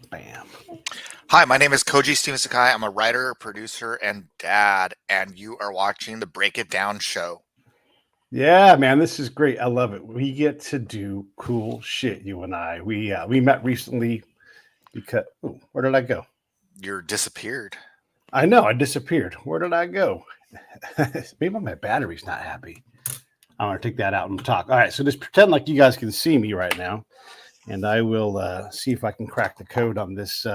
Bam. Hi, my name is Kojo Steve Sakai. I'm a writer, producer, and dad, and you are watching the Break It Down show. Yeah, man, this is great. I love it. We get to do cool shit, you and I. We met recently because where did I go? You're disappeared. I know I disappeared. Where did I go? Maybe my battery's not happy. I'm gonna take that out and talk. All right, so just pretend like you guys can see me right now, and I will see if I can crack the code on this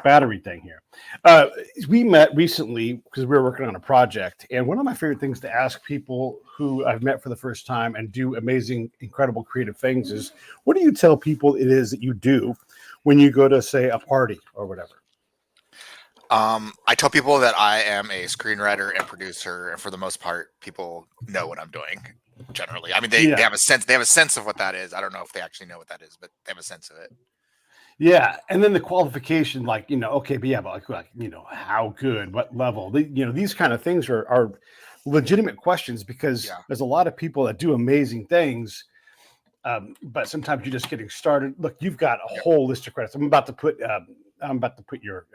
battery thing here. Uh, we met recently because we were working on a project, and one of my favorite things to ask people who I've met for the first time and do amazing, incredible, creative things is, what do you tell people it is that you do when you go to, say, a party or whatever? I tell people that I am a screenwriter and producer, and for the most part, people know what I'm doing. Generally, I mean, they Yeah, have a sense. They have a sense of what that is. I don't know if they actually know what that is, but they have a sense of it. yeah, and then the qualification, like okay, but yeah, but like how good, what level? These kind of things are legitimate questions because Yeah. there's a lot of people that do amazing things. But sometimes you're just getting started. Look, you've got a Yeah. whole list of credits. I'm about to put your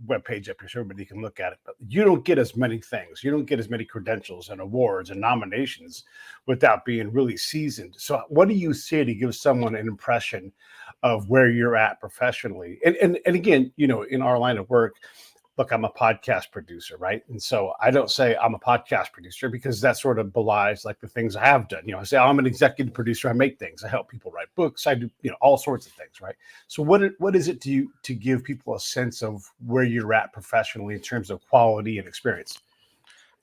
web page up here so everybody can look at it. But you don't get as many things. You don't get as many credentials and awards and nominations without being really seasoned. So, what do you say to give someone an impression of where you're at professionally? And again, in our line of work, look, I'm a podcast producer, right? And so I don't say I'm a podcast producer because that sort of belies like the things I have done. I say I'm an executive producer. I make things. I help people write books. I do, all sorts of things, right? So what is it to you to give people a sense of where you're at professionally in terms of quality and experience?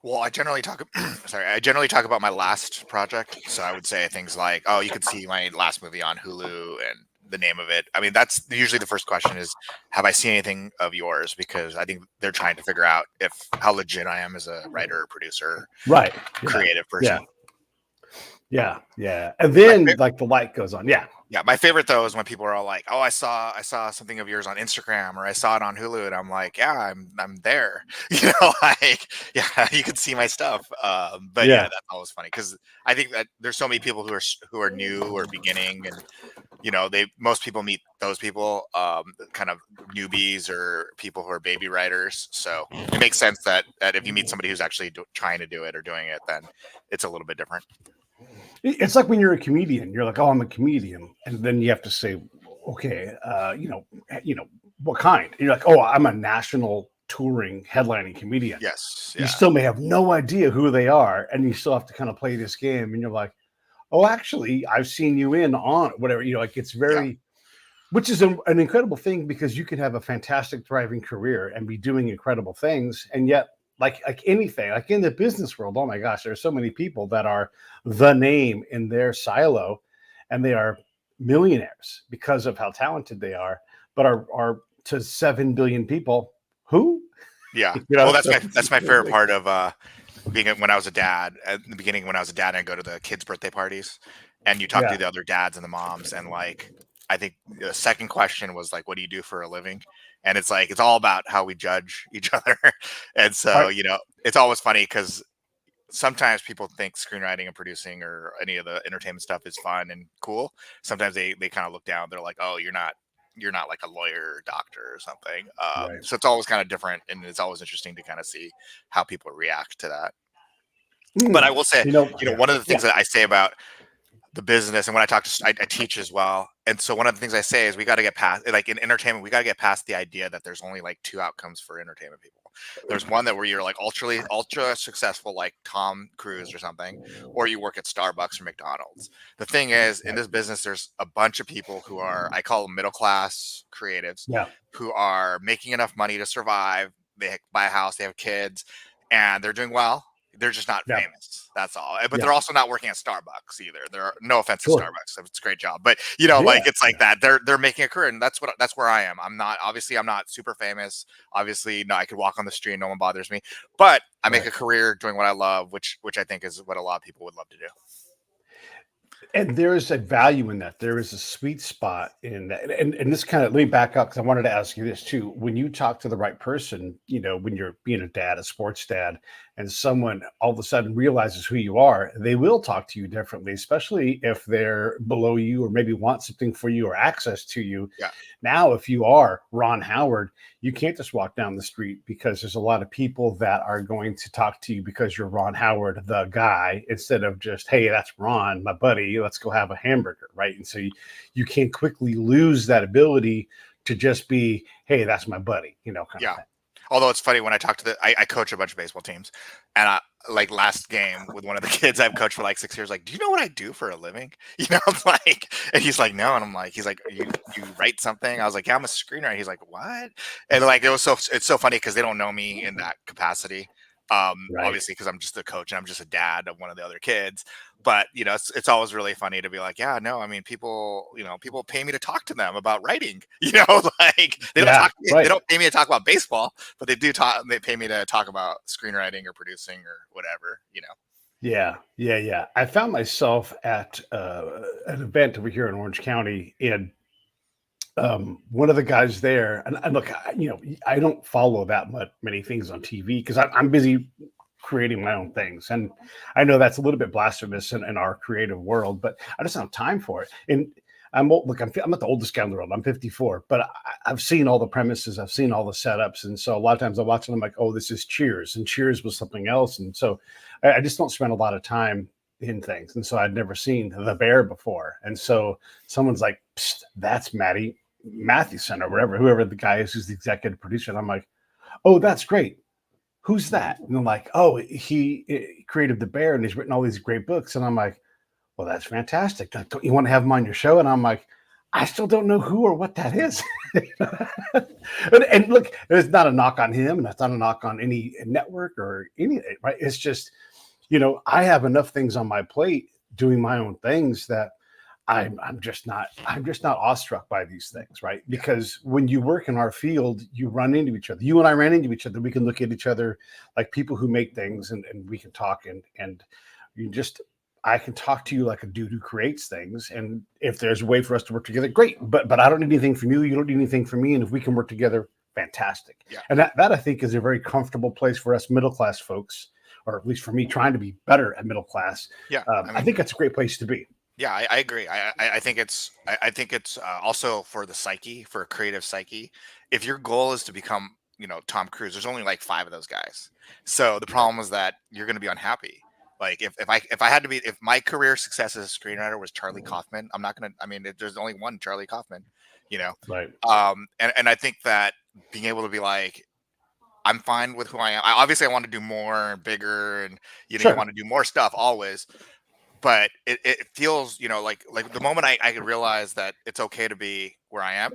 Well, I generally talk. Sorry, I generally talk about my last project. So I would say things like, "Oh, you could see my last movie on Hulu and the name of it." I mean, that's usually the first question is, "Have I seen anything of yours?" Because I think they're trying to figure out if how legit I am as a writer, producer, Right. Yeah. creative Yeah. person. Yeah. Yeah. And My then fa- like the light goes on. Yeah. Yeah, my favorite though is when people are all like, "Oh, I saw something of yours on Instagram or I saw it on Hulu," and I'm like, "Yeah, I'm there." Like, yeah, you can see my stuff. But yeah, Yeah. that's always funny because I think that there's so many people who are new or beginning, and they most people meet those people, kind of newbies or people who are baby writers. So it makes sense that if you meet somebody who's actually trying to do it or doing it, then it's a little bit different. It's like when you're a comedian, you're like, "Oh, I'm a comedian," and then you have to say, "Okay, what kind?" And you're like, "Oh, I'm a national touring headlining comedian." Yes, You yeah, still may have no idea who they are, and you still have to kind of play this game. And you're like, "Oh, actually, I've seen you in on whatever." Like it's yeah. very, which is an incredible thing because you can have a fantastic, thriving career and be doing incredible things, and yet, like anything, like in the business world, oh my gosh, there are so many people that are the name in their silo, and they are millionaires because of how talented they are, but are to 7 billion people who, Yeah. Well, so that's my favorite part of being when I was a dad. At the beginning, when I was a dad, I'd go to the kids' birthday parties, and you talk to yeah, the other dads and the moms, and like I think the second question was like, "What do you do for a living?" And it's like it's all about how we judge each other, and all so right, it's always funny because sometimes people think screenwriting and producing or any of the entertainment stuff is fun and cool. Sometimes they kind of look down. They're like, "Oh, you're not like a lawyer or doctor or something." right, So it's always kind of different, and it's always interesting to kind of see how people react to that. But I mm, will say, yeah, one of the things yeah, that I say about the business, and when I talk to, I teach as well. And so one of the things I say is we got to get past, like in entertainment, we got to get past the idea that there's only like two outcomes for entertainment people. There's one that where you're like ultra successful, like Tom Cruise or something, or you work at Starbucks or McDonald's. The thing is, in right, this business, there's a bunch of people who are, I call them middle class creatives, yeah, who are making enough money to survive. They buy a house, they have kids, and they're doing well. They're just not yeah, famous. That's all. But yeah, they're also not working at Starbucks either. They're no offense to sure, Starbucks. It's a great job. But like yeah, it's like that. They're making a career, and that's where I am. I'm not super famous. Obviously, no, I could walk on the street and no one bothers me. But I make right. a career doing what I love, which I think is what a lot of people would love to do. And there is a value in that. There is a sweet spot in that. And this kind of, let me back up because I wanted to ask you this too. When you talk to the right person, when you're being a dad, a sports dad, and someone all of a sudden realizes who you are, they will talk to you differently, especially if they're below you or maybe want something for you or access to you. Yeah. Now, if you are Ron Howard, you can't just walk down the street, because there's a lot of people that are going to talk to you because you're Ron Howard, the guy, instead of just, hey, that's Ron, my buddy, let's go have a hamburger, right? And so you can quickly lose that ability to just be, hey, that's my buddy, kind of thing. Although it's funny, when I talk to I coach a bunch of baseball teams, and like last game with one of the kids I've coached for like 6 years, like, do you know what I do for a living? Like, and he's like, no, and I'm like, he's like, you write something? I was like, yeah, I'm a screenwriter. He's like, what? And like, it's so funny because they don't know me in that capacity. Right. Obviously, because I'm just a coach and I'm just a dad of one of the other kids. But it's always really funny to be like, yeah, no, I mean, people pay me to talk to them about writing. Like they don't talk to me, right. They don't pay me to talk about baseball, but they do talk. They pay me to talk about screenwriting or producing or whatever. Yeah. I found myself at an event over here in Orange County, and one of the guys there, and look, I don't follow that many things on TV because I'm busy creating my own things, and I know that's a little bit blasphemous in our creative world, but I just don't have time for it. And I'm not the oldest guy in the world. I'm 54, but I've seen all the premises, I've seen all the setups, and so a lot of times I watch them, I'm like, oh, this is Cheers, and Cheers was something else, and so I just don't spend a lot of time in things, and so I'd never seen The Bear before, and so someone's like, that's Matty Mathewson or whoever the guy is who's the executive producer, and I'm like, oh, that's great. Who's that? And I'm like, oh, he created The Bear, and he's written all these great books. And I'm like, well, that's fantastic. Don't you want to have him on your show? And I'm like, I still don't know who or what that is. and look, it's not a knock on him, and it's not a knock on any network or anything, right? It's just, I have enough things on my plate doing my own things that I'm just not awestruck by these things, right? Because when you work in our field, you run into each other. You and I ran into each other. We can look at each other like people who make things, and we can talk, and I can talk to you like a dude who creates things. And if there's a way for us to work together, great. But I don't need anything from you. You don't need anything from me. And if we can work together, fantastic. Yeah. And that I think is a very comfortable place for us middle class folks, or at least for me trying to be better at middle class. Yeah. I think that's a great place to be. Yeah, I agree. I think it's also for the psyche, for a creative psyche. If your goal is to become, Tom Cruise, there's only like 5 of those guys. So the problem is that you're going to be unhappy. Like if I had to be, if my career success as a screenwriter was Charlie Kaufman, I'm not going to. I mean, there's only one Charlie Kaufman, Right. And I think that being able to be like, I'm fine with who I am. Obviously, I want to do more and bigger, and Sure. you want to do more stuff always. But it feels, like the moment I realized that it's okay to be where I am,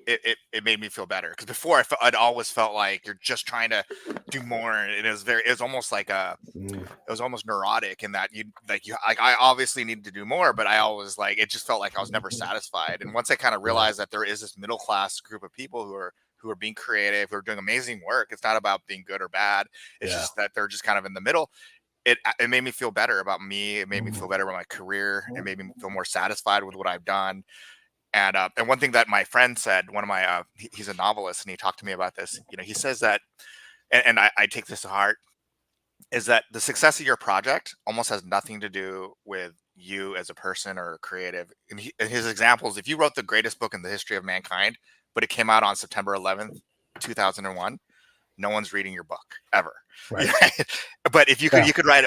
it made me feel better. Because before I'd always felt like you're just trying to do more, and it was almost like it was almost neurotic in that I obviously needed to do more, but I always it just felt like I was never satisfied. And once I kind of realized that there is this middle class group of people who are being creative, who are doing amazing work, it's not about being good or bad. It's just that they're just kind of in the middle. It made me feel better about me. It made me feel better about my career. It made me feel more satisfied with what I've done. And one thing that my friend said, one of my he's a novelist, and he talked to me about this. He says that, and I take this to heart, is that the success of your project almost has nothing to do with you as a person or a creative. And his examples, if you wrote the greatest book in the history of mankind, but it came out on September 11th, 2001. No one's reading your book ever. Right. But if you could write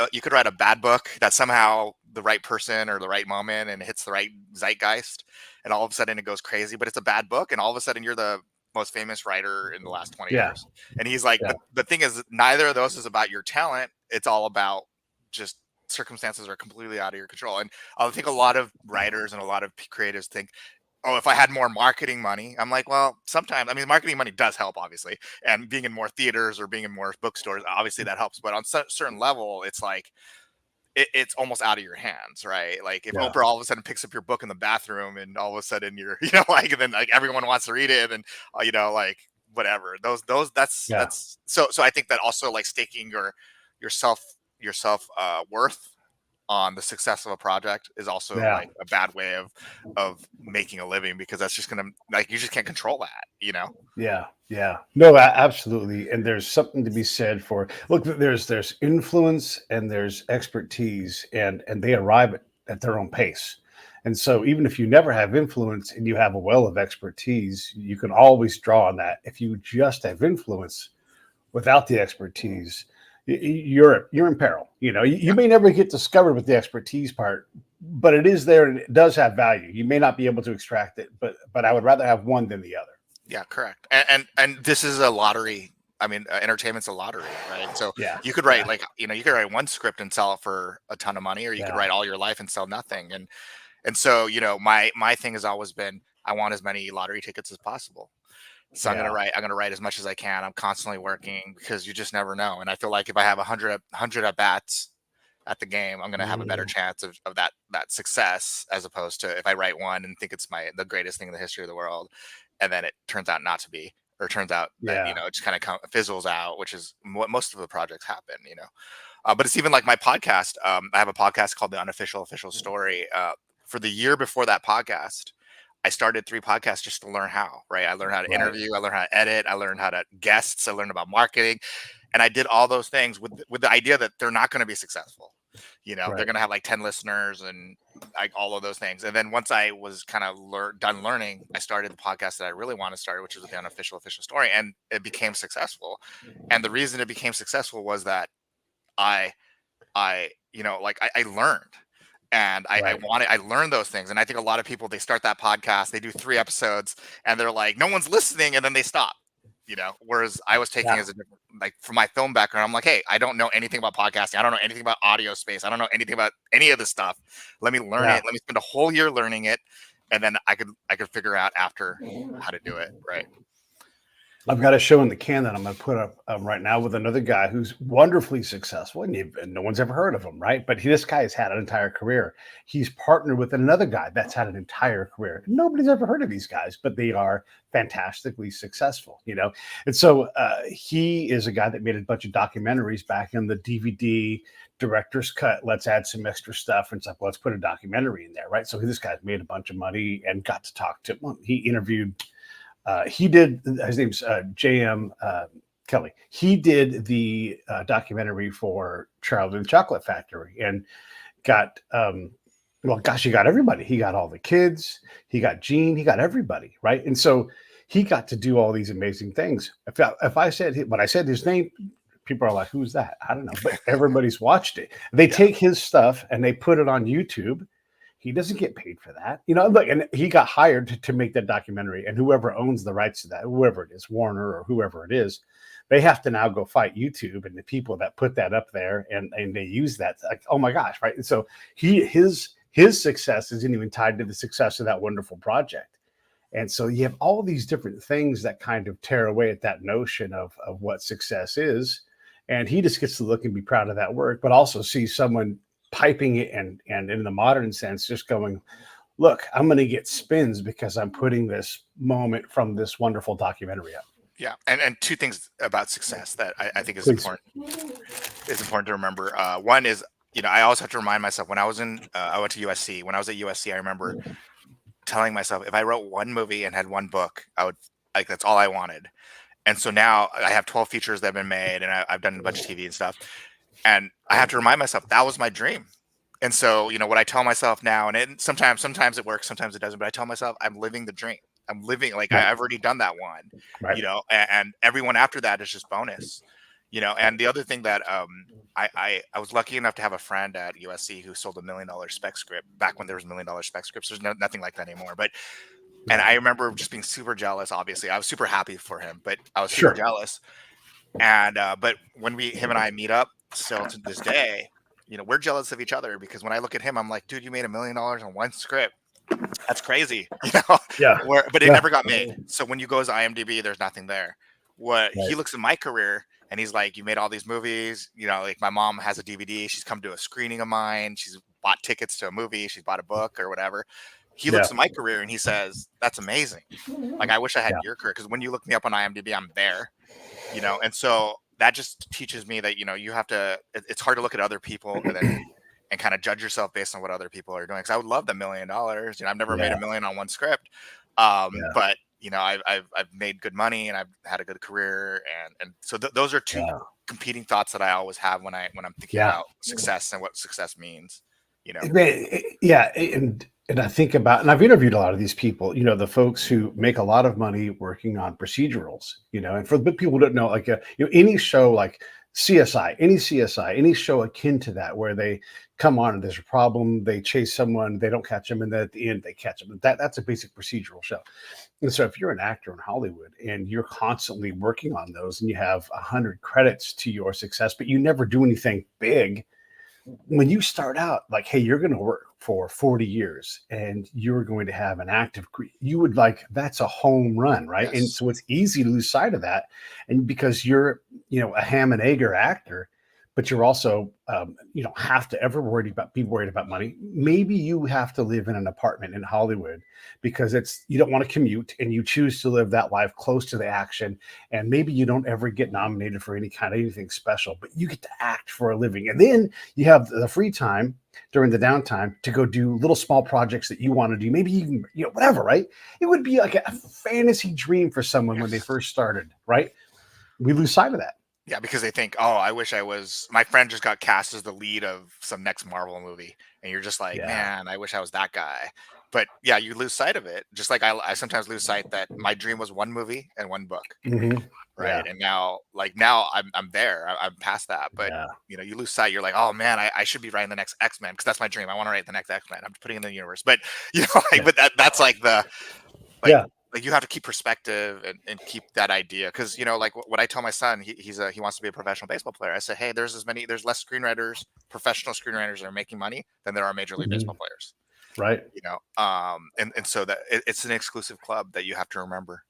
a bad book that somehow the right person or the right moment and hits the right zeitgeist, and all of a sudden it goes crazy, but it's a bad book, and all of a sudden you're the most famous writer in the last 20 years. And he's like, but the thing is, neither of those is about your talent. It's all about just circumstances are completely out of your control. And I think a lot of writers and a lot of creatives think, oh, if I had more marketing money. I'm like, well, sometimes, I mean, marketing money does help, obviously. And being in more theaters or being in more bookstores, obviously that helps. But on a certain level, it's like, it's almost out of your hands, right? Like if Oprah all of a sudden picks up your book in the bathroom, and all of a sudden you're, and then everyone wants to read it, and, whatever. That's so I think that also staking your self worth on the success of a project is also Yeah. like a bad way of making a living, because that's just gonna, like, you just can't control that, you know. Yeah, yeah. No, absolutely. And there's something to be said for, look, there's influence and there's expertise, and they arrive at their own pace. And so even if you never have influence and you have a well of expertise, you can always draw on that. If you just have influence without the expertise, you're in peril. You know, you may never get discovered with the expertise part, but it is there and it does have value. You may not be able to extract it, but I would rather have one than the other. Yeah, correct. And this is a lottery. I mean, entertainment's a lottery, right? So Yeah, you could write yeah, like, you could write one script and sell it for a ton of money, or you could yeah, write all your life and sell nothing. And so, my thing has always been, I want as many lottery tickets as possible. So yeah. I'm gonna write as much as I can. I'm constantly working, because you just never know. And I feel like if I have 100 at bats at the game, I'm gonna have a better Mm, chance of that success, as opposed to if I write one and think it's the greatest thing in the history of the world, and then it turns out not to be, or turns out that yeah. it just kind of fizzles out, which is what most of the projects happen. But it's even like my podcast. I have a podcast called The Unofficial Official Story. For the year before that podcast, I started 3 podcasts just to learn how. Right, I learned how to Right, interview, I learned how to edit, I learned how to guests, I learned about marketing, and I did all those things with the idea that they're not going to be successful. They're right. going to have like 10 listeners and like all of those things. And then once I was kind of done learning, I started the podcast that I really want to start, which was The Unofficial Official Story, and it became successful. And the reason it became successful was that I I learned, and Right. I learned those things. And I think a lot of people, they start that podcast, they do 3 episodes, and they're like, no one's listening, and then they stop. Whereas I was taking Yeah. as a different, like, from my film background, I'm like, hey, I don't know anything about podcasting, I don't know anything about audio space, I don't know anything about any of this stuff. Let me learn Yeah. it. Let me spend a whole year learning it, and then I could figure out after how to do it. Right. I've got a show in the can that I'm going to put up right now with another guy who's wonderfully successful, and no one's ever heard of him, right? But this guy has had an entire career. He's partnered with another guy that's had an entire career. Nobody's ever heard of these guys, but they are fantastically successful, you know? And so he is a guy that made a bunch of documentaries back in the DVD director's cut. Let's add some extra stuff. And it's like, well, let's put a documentary in there, right? So this guy's made a bunch of money and got to talk to him. He interviewed he did, his name's J.M. Kelly. He did the documentary for Charlie and the Chocolate Factory, and got, well, gosh, he got everybody. He got all the kids, he got Gene, he got everybody, right? And so he got to do all these amazing things. If I said, when I said his name, people are like, who's that? I don't know, but everybody's watched it. They Yeah. take his stuff and they put it on YouTube. He doesn't get paid for that, you know. Look, and he got hired to make that documentary, and whoever owns the rights to that, whoever it is, Warner or whoever it is, they have to now go fight YouTube and the people that put that up there, and they use that, like, oh my gosh, right? And so his success isn't even tied to the success of that wonderful project. And so you have all these different things that kind of tear away at that notion of what success is. And he just gets to look and be proud of that work, but also see someone piping it, and in the modern sense, just going, look, I'm going to get spins because I'm putting this moment from this wonderful documentary up. Yeah. And 2 things about success that I think is Please. important. It's important to remember. One is, I always have to remind myself, when I was I went to USC. When I was at USC, I remember telling myself, if I wrote one movie and had one book, I would, like, that's all I wanted. And so now I have 12 features that have been made, and I've done a bunch of TV and stuff. And I have to remind myself that was my dream. And so, what I tell myself now, and sometimes it works, sometimes it doesn't, but I tell myself I'm living the dream. I'm living, like, Right. I've already done that one, Right. and everyone after that is just bonus. And the other thing that I was lucky enough to have a friend at USC who sold $1 million spec script back when there was $1 million spec scripts. There's nothing like that anymore. But and I remember just being super jealous. Obviously, I was super happy for him, but I was super Sure. jealous. And but when him and I meet up still to this day, we're jealous of each other, because when I look at him, I'm like, dude, you made $1 million on one script. That's crazy, Yeah. but it Yeah. never got made. So when you go to IMDb, there's nothing there. What Right. he looks at my career, and he's like, you made all these movies, like, my mom has a DVD, she's come to a screening of mine, she's bought tickets to a movie, she's bought a book or whatever. He Yeah. looks at my career and he says, that's amazing. Like, I wish I had Yeah. your career, because when you look me up on IMDb, I'm there. And so that just teaches me that, you have to, it's hard to look at other people and kind of judge yourself based on what other people are doing. Because I would love the $1 million. You know, I've never made Yeah. $1 million on one script, Yeah. but you know, I've made good money and I've had a good career, and so those are two Yeah. competing thoughts that I always have when I'm thinking Yeah. about success and what success means. You know, Yeah, and I think about, and I've interviewed a lot of these people, you know, the folks who make a lot of money working on procedurals, you know, and for the people who don't know, like, you know, any show like CSI, any show akin to that, where they come on and there's a problem, they chase someone, they don't catch them, and then at the end they catch them. That's a basic procedural show. And so if you're an actor in Hollywood and you're constantly working on those and you have 100 credits to your success, but you never do anything big, when you start out, like, hey, you're going to work for 40 years and you're going to have an you would, like, that's a home run, right? And yes, so it's easy to lose sight of that. And because you're, you know, a ham and egger actor, but you're also, you don't have to ever be worried about money. Maybe you have to live in an apartment in Hollywood because you don't want to commute and you choose to live that life close to the action. And maybe you don't ever get nominated for any kind of anything special, but you get to act for a living. And then you have the free time during the downtime to go do little small projects that you want to do. Maybe you can, you know, whatever, right? It would be like a fantasy dream for someone when they yes. first started, right? We lose sight of that. Yeah, because they think, oh, I wish I was. My friend just got cast as the lead of some next Marvel movie, and you're just like, Yeah. man, I wish I was that guy. But yeah, you lose sight of it. Just like I sometimes lose sight that my dream was one movie and one book, Mhm. right? Yeah. And now, like now, I'm there. I'm past that. But Yeah. you know, you lose sight. You're like, oh man, I should be writing the next X-Men because that's my dream. I want to write the next X-Men. I'm putting it in the universe. But you know, like, Yeah. but that's like the like Yeah. like you have to keep perspective and keep that idea, because you know, like what I tell my son, he wants to be a professional baseball player. I said, hey, there's less screenwriters, professional screenwriters that are making money than there are major league baseball Mhm. players. Right. You know, and so that it's an exclusive club that you have to remember.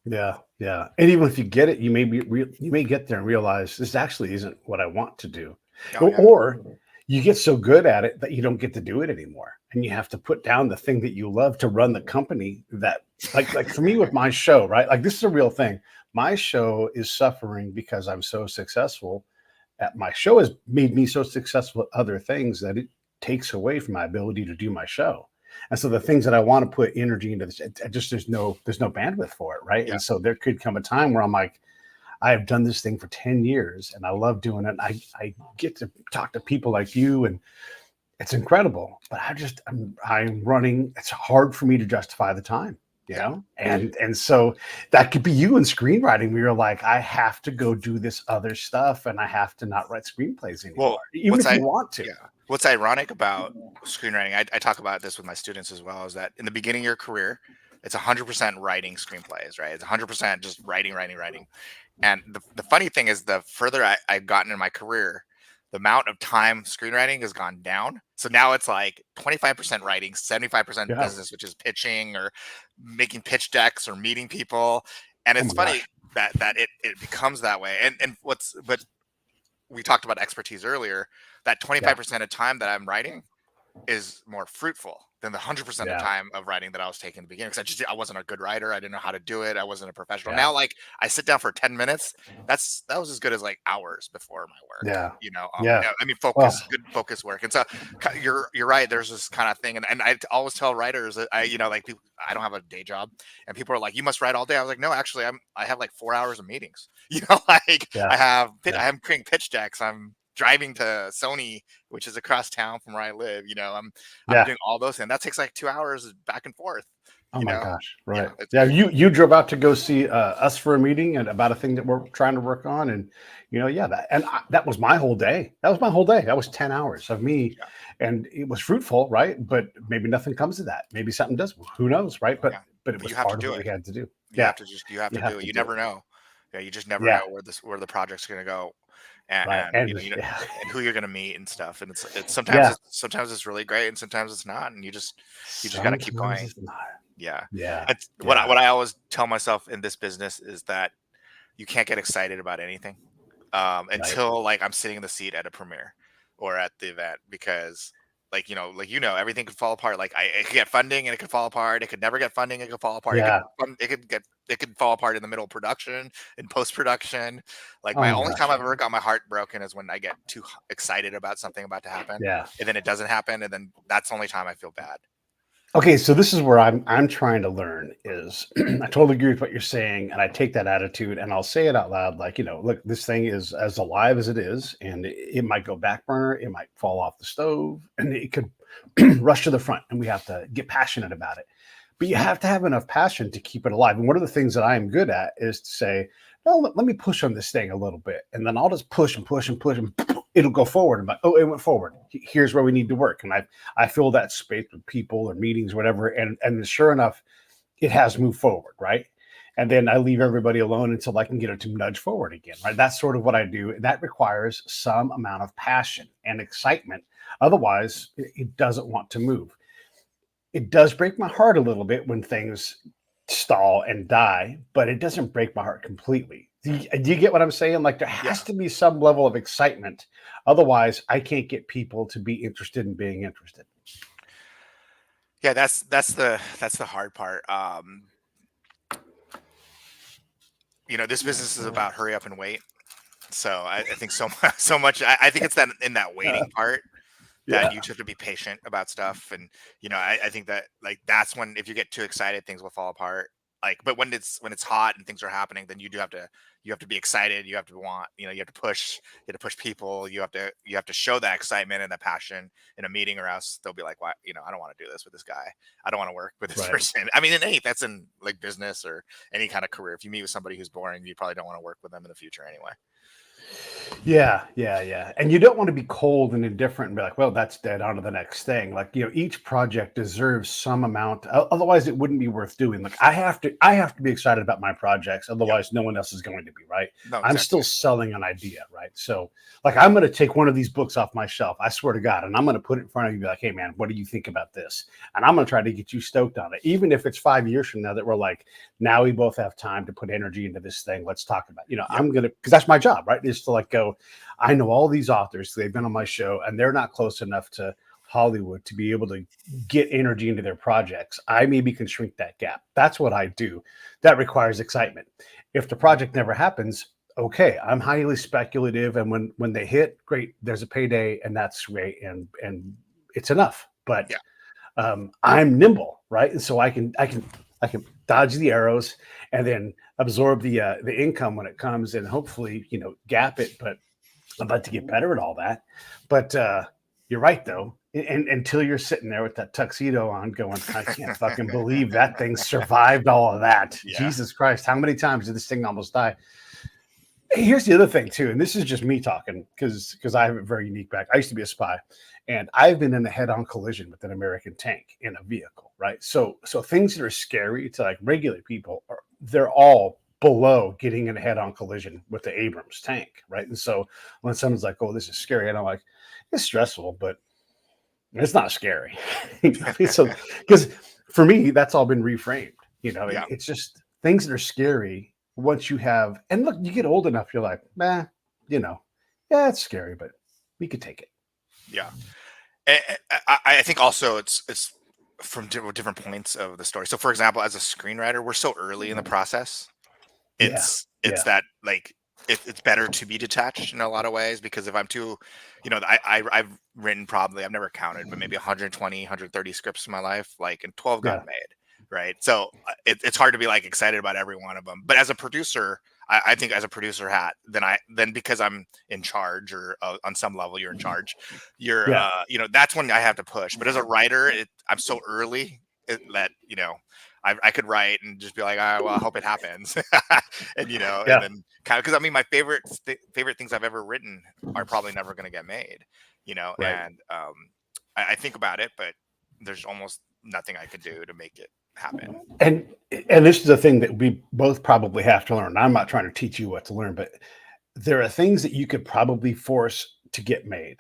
Yeah. Yeah. And even if you get it, you may get there and realize this actually isn't what I want to do. Oh yeah, Or you get so good at it that you don't get to do it anymore. And you have to put down the thing that you love to run the company that, like for me with my show, right? Like, this is a real thing. My show is suffering because I'm so successful at my show has made me so successful at other things that it takes away from my ability to do my show. And so the things that I want to put energy into, this, there's no bandwidth for it, right? yeah. And so there could come a time where I'm like, I have done this thing for 10 years and I love doing it. I get to talk to people like you, and it's incredible. But I'm running. It's hard for me to justify the time, you Yeah. know? And so that could be you in screenwriting, where you're like, I have to go do this other stuff and I have to not write screenplays anymore, Well, even if you want to. yeah, what's ironic about screenwriting, I talk about this with my students as well, is that in the beginning of your career, it's 100% writing screenplays, right? It's 100% just writing. And the funny thing is, the further I've gotten in my career, the amount of time screenwriting has gone down. So now it's like 25% writing, 75% Yeah. business, which is pitching or making pitch decks or meeting people. And Oh it's my funny gosh. that it becomes that way. And but we talked about expertise earlier. That Yeah. 25% of time that I'm writing is more fruitful than the 100% of Yeah. time of writing that I was taking in the beginning, because I wasn't a good writer. I didn't know how to do it. I wasn't a professional. Yeah. Now, like, I sit down for 10 minutes. That was as good as like hours before my work. Yeah. You know, Yeah. I mean, Well, good focus work. And so you're right. There's this kind of thing, and I always tell writers that you know, like, people, I don't have a day job, and people are like, you must write all day. I was like, no, actually, I have like 4 hours of meetings. You know, like yeah. Yeah. I'm creating pitch decks. I'm driving to Sony, which is across town from where I live. You know, I'm Yeah. doing all those things. That takes like 2 hours back and forth. Oh You my know, gosh. yeah, Right. it's Yeah. You drove out to go see us for a meeting and about a thing that we're trying to work on. And, you know, yeah, that was my whole day. That was my whole day. That was 10 hours of me. yeah, And it was fruitful, right? But maybe nothing comes of that. Maybe something does. Who knows, right? yeah. But it But was you have to part of do what we it. had to do. You Yeah. have to You do have it. to You do never it. know. Yeah, you just never Yeah. know where the project's gonna go, and, Right. and And yeah. and who you're gonna meet and stuff. And Yeah. sometimes it's really great, and sometimes it's not, and you just got to keep Sometimes going. it's not. Yeah. Yeah. It's Yeah. what I always tell myself in this business is that you can't get excited about anything Right. until, like, I'm sitting in the seat at a premiere or at the event, because like, everything could fall apart. Like it could get funding and it could fall apart. It could never get funding. It could fall apart. Yeah. It could fall apart in the middle of production, in post production. Like Oh my my only time gosh. I've ever got my heart broken is when I get too excited about something about to happen, Yeah. and then it doesn't happen, and then that's the only time I feel bad. Okay, so this is where I'm trying to learn is I totally agree with what you're saying, and I take that attitude and I'll say it out loud, like, look, this thing is as alive as it is, and it might go back burner, it might fall off the stove, and it could rush to the front, and we have to get passionate about it. But you have to have enough passion to keep it alive. And one of the things that I am good at is to say, no, let me push on this thing a little bit, and then I'll just push and push and push, and it'll go forward. I'm like, oh, it went forward. Here's where we need to work, and I fill that space with people or meetings, whatever, and sure enough, it has moved forward, right? And then I leave everybody alone until I can get it to nudge forward again, right? That's sort of what I do. That requires some amount of passion and excitement. Otherwise, it doesn't want to move. It does break my heart a little bit when things stall and die, but it doesn't break my heart completely. Do you get what I'm saying? Like there has to be some level of excitement. Otherwise, I can't get people to be interested in being interested. Yeah, that's the hard part. This business is about hurry up and wait. So I think so much. I think it's that in that waiting part that you just have to be patient about stuff. And I think that like that's when if you get too excited, things will fall apart. Like, but when it's hot and things are happening, then you have to be excited. You have to want, you have to push. You have to push people. You have to show that excitement and that passion in a meeting, or else they'll be like, "Why? I don't want to do this with this guy. I don't want to work with this person." I mean, that's in like business or any kind of career. If you meet with somebody who's boring, you probably don't want to work with them in the future anyway. Yeah. And you don't want to be cold and indifferent and be like, well, that's dead, on to the next thing. Like, each project deserves some amount. Otherwise, it wouldn't be worth doing. Like, I have to be excited about my projects. Otherwise, no one else is going to be, right? No, I'm still selling an idea, right? So, like, I'm going to take one of these books off my shelf, I swear to God, and I'm going to put it in front of you and be like, hey, man, what do you think about this? And I'm going to try to get you stoked on it. Even if it's 5 years from now that we're like, now we both have time to put energy into this thing. Let's talk about it. I'm going to, because that's my job, right? Is to like go, I know all these authors, they've been on my show, and they're not close enough to Hollywood to be able to get energy into their projects. I maybe can shrink that gap. That's what I do. That requires excitement. If the project never happens, okay, I'm highly speculative, and when they hit, great, there's a payday, and that's great, and it's enough. But I'm nimble, right? And so I can dodge the arrows and then absorb the income when it comes, and hopefully gap it. But I'd like to get better at all that. But you're right, though. And until you're sitting there with that tuxedo on going, I can't fucking believe that thing survived all of that. Yeah. Jesus Christ. How many times did this thing almost die? Hey, here's the other thing, too. And this is just me talking because I have a very unique background. I used to be a spy, and I've been in a head-on collision with an American tank in a vehicle, right? So things that are scary to like regular people, they're all below getting in a head-on collision with the Abrams tank, right? And so when someone's like, oh, this is scary, and I'm like, it's stressful, but it's not scary. So because for me, that's all been reframed. It's just things that are scary once you have, and look, you get old enough, you're like, it's scary, but we could take it. Yeah. I think also it's from different points of the story. So for example, as a screenwriter, we're so early in the process. It's that like it's better to be detached in a lot of ways, because if I'm too, I've written probably, I've never counted, but maybe 120, 130 scripts in my life, like, and 12 got made. Right. So it's hard to be like excited about every one of them. But as a producer, I think as a producer hat, then because I'm in charge, or on some level you're in charge, that's when I have to push. But as a writer, I'm so early that, I could write and just be like, well, I hope it happens. And, and then kind of, because I mean, my favorite things I've ever written are probably never going to get made, and I think about it, but there's almost nothing I could do to make it happen. And this is the thing that we both probably have to learn. I'm not trying to teach you what to learn, but there are things that you could probably force to get made,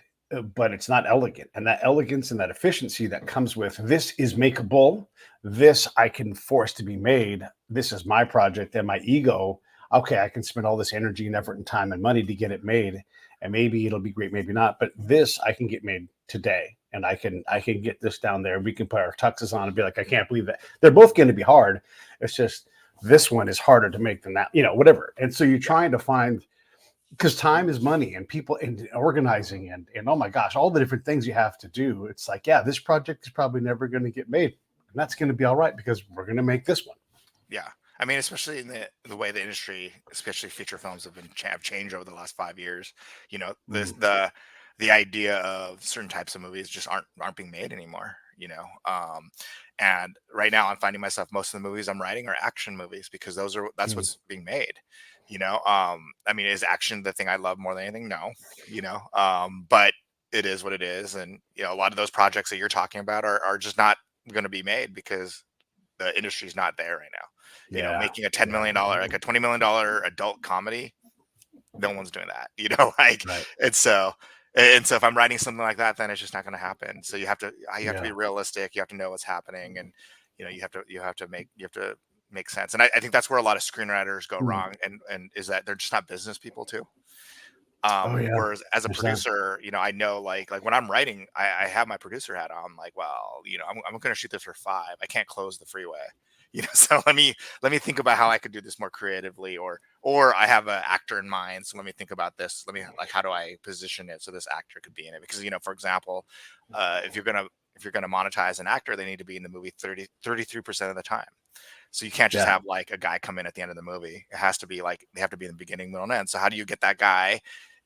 but it's not elegant. And that elegance and that efficiency that comes with this is makeable. This I can force to be made. This is my project, and my ego, okay, I can spend all this energy and effort and time and money to get it made, and maybe it'll be great, maybe not. But this I can get made today, and I can get this down there. We can put our tuxes on and be like, I can't believe that. They're both going to be hard. It's just this one is harder to make than that, whatever. And so you're trying to find, because time is money, and people, and organizing, and oh my gosh, all the different things you have to do. It's like, yeah, this project is probably never going to get made, and that's going to be all right because we're going to make this one. Yeah. I mean, especially in the way the industry, especially feature films, have changed over the last 5 years. The idea of certain types of movies just aren't being made anymore. And right now I'm finding myself, most of the movies I'm writing are action movies because that's what's being made. I mean, is action the thing I love more than anything? No. But it is what it is, and a lot of those projects that you're talking about are just not going to be made because the industry's not there right now. Making a $10 million, like a $20 million adult comedy, no one's doing that, right. And so if I'm writing something like that, then it's just not going to happen. So you have to be realistic. You have to know what's happening, and you have to make sense. And I think that's where a lot of screenwriters go wrong, and is that they're just not business people too. Whereas as a producer, I know like when I'm writing, I have my producer hat on. Like, well, I'm going to shoot this for 5. I can't close the freeway. So let me think about how I could do this more creatively, or I have an actor in mind. So let me think about this. How do I position it so this actor could be in it? Because, for example, if you're going to monetize an actor, they need to be in the movie 33% of the time. So you can't just have like a guy come in at the end of the movie. It has to be like, they have to be in the beginning, middle, and end. So how do you get that guy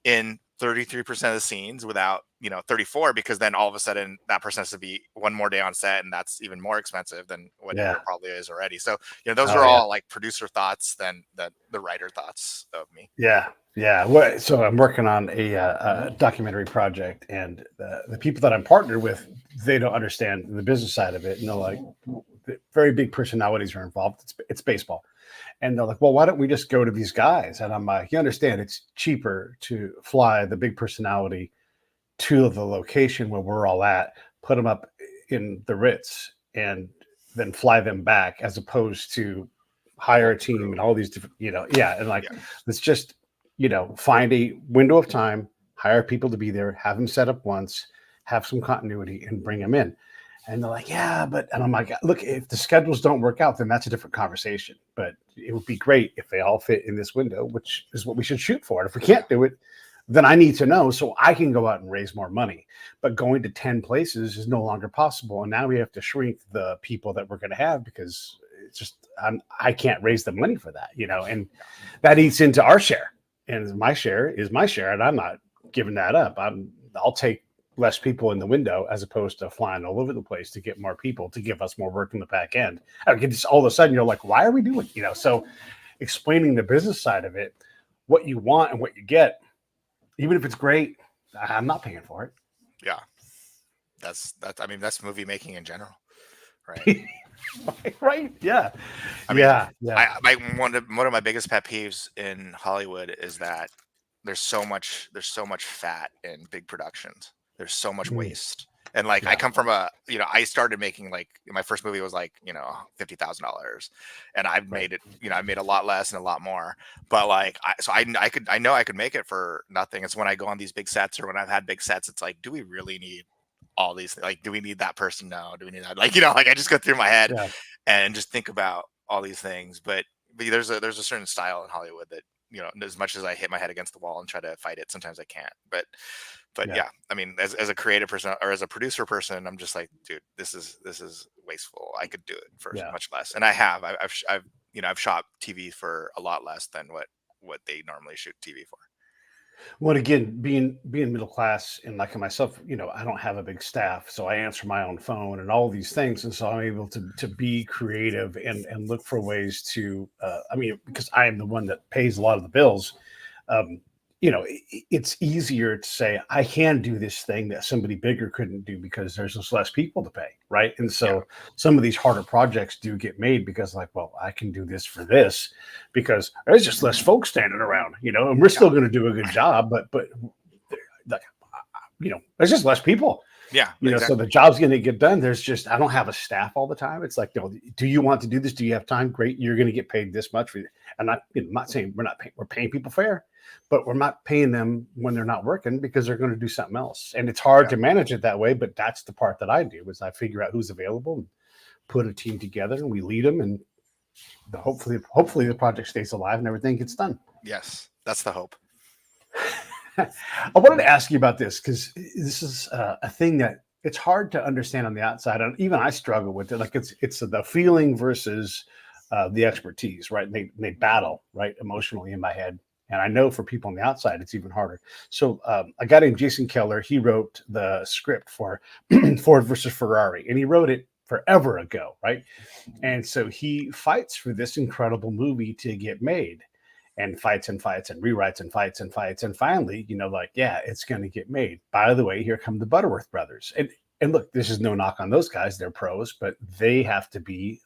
in 33% of the scenes without 34, because then all of a sudden that person has to be one more day on set, and that's even more expensive than what it probably is already. So those are all like producer thoughts than the writer thoughts of me. So I'm working on a documentary project, and the people that I'm partnered with, they don't understand the business side of it, and they're like, very big personalities are involved. It's baseball. And they're like, well, why don't we just go to these guys? And I'm like, you understand, it's cheaper to fly the big personality to the location where we're all at, put them up in the Ritz, and then fly them back, as opposed to hire a team and all these different, let's just, find a window of time, hire people to be there, have them set up once, have some continuity, and bring them in. And they're like, and I'm like, look, if the schedules don't work out, then that's a different conversation. But it would be great if they all fit in this window, which is what we should shoot for. And if we can't do it, then I need to know so I can go out and raise more money. But going to 10 places is no longer possible. And now we have to shrink the people that we're going to have, because it's just, I can't raise the money for that, and that eats into our share. And my share is my share, and I'm not giving that up. I'll take less people in the window as opposed to flying all over the place to get more people to give us more work in the back end. All of a sudden you're like, why are we doing, so explaining the business side of it, what you want and what you get, even if it's great, I'm not paying for it. Yeah. That's movie making in general. Right. Right. Yeah. One of my biggest pet peeves in Hollywood is that there's so much fat in big productions. There's so much waste. And I come from I started making my first movie was $50,000, and I've made it, I made a lot less and a lot more, but I know I could make it for nothing. It's when I go on these big sets, or when I've had big sets, it's like, do we really need all these, do we need that person? No. Do we need that? I just go through my head and just think about all these things. But there's a certain style in Hollywood that, as much as I hit my head against the wall and try to fight it, sometimes I can't. But as a creative person or as a producer person, I'm just like, dude, this is wasteful. I could do it for much less. And I've shot TV for a lot less than what they normally shoot TV for. Well, again, being middle class, and like myself, I don't have a big staff, so I answer my own phone and all these things, and so I'm able to be creative and look for ways to. Because I am the one that pays a lot of the bills. It's easier to say I can do this thing that somebody bigger couldn't do because there's just less people to pay, right? And so some of these harder projects do get made because, I can do this for this because there's just less folks standing around, and we're still going to do a good job, but there's just less people. Yeah, You know, so exactly. the job's going to get done. There's just, I don't have a staff all the time. It's like, you know, do you want to do this? Do you have time? Great. You're going to get paid this much for it. And I'm not saying we're paying people fair, but we're not paying them when they're not working because they're going to do something else. And it's hard Yeah. to manage it that way. But that's the part that I do is I figure out who's available and put a team together and we lead them. And hopefully the project stays alive and everything gets done. Yes, that's the hope. I wanted to ask you about this because this is a thing that it's hard to understand on the outside. And even I struggle with it. Like it's the feeling versus the expertise, right? And they battle, right, emotionally in my head. And I know for people on the outside, it's even harder. So a guy named Jason Keller, he wrote the script for Ford versus Ferrari, and he wrote it forever ago, right? And so he fights for this incredible movie to get made and fights and fights and rewrites and fights and fights. And finally, you know, like, yeah, it's going to get made. By the way, here come the Butterworth brothers. And look, this is no knock on those guys. They're pros, but they have to be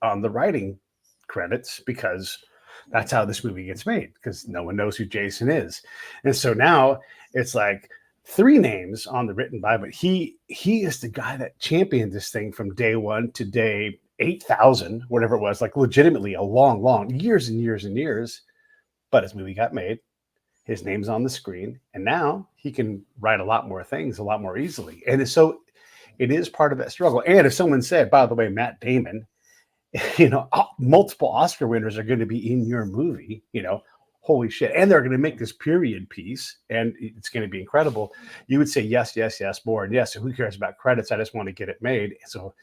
on the writing credits because that's how this movie gets made because no one knows who Jason is. And so now it's like 3 names on the written by, but he is the guy that championed this thing from day 1 to day 8,000, whatever it was, like legitimately a long years and years and years. But his movie got made, his name's on the screen, and now he can write a lot more things a lot more easily. And so it is part of that struggle. And if someone said, by the way, Matt Damon, you know, multiple Oscar winners are going to be in your movie, you know, holy shit. And they're going to make this period piece and it's going to be incredible. You would say, yes, more. And yes, who cares about credits? I just want to get it made. So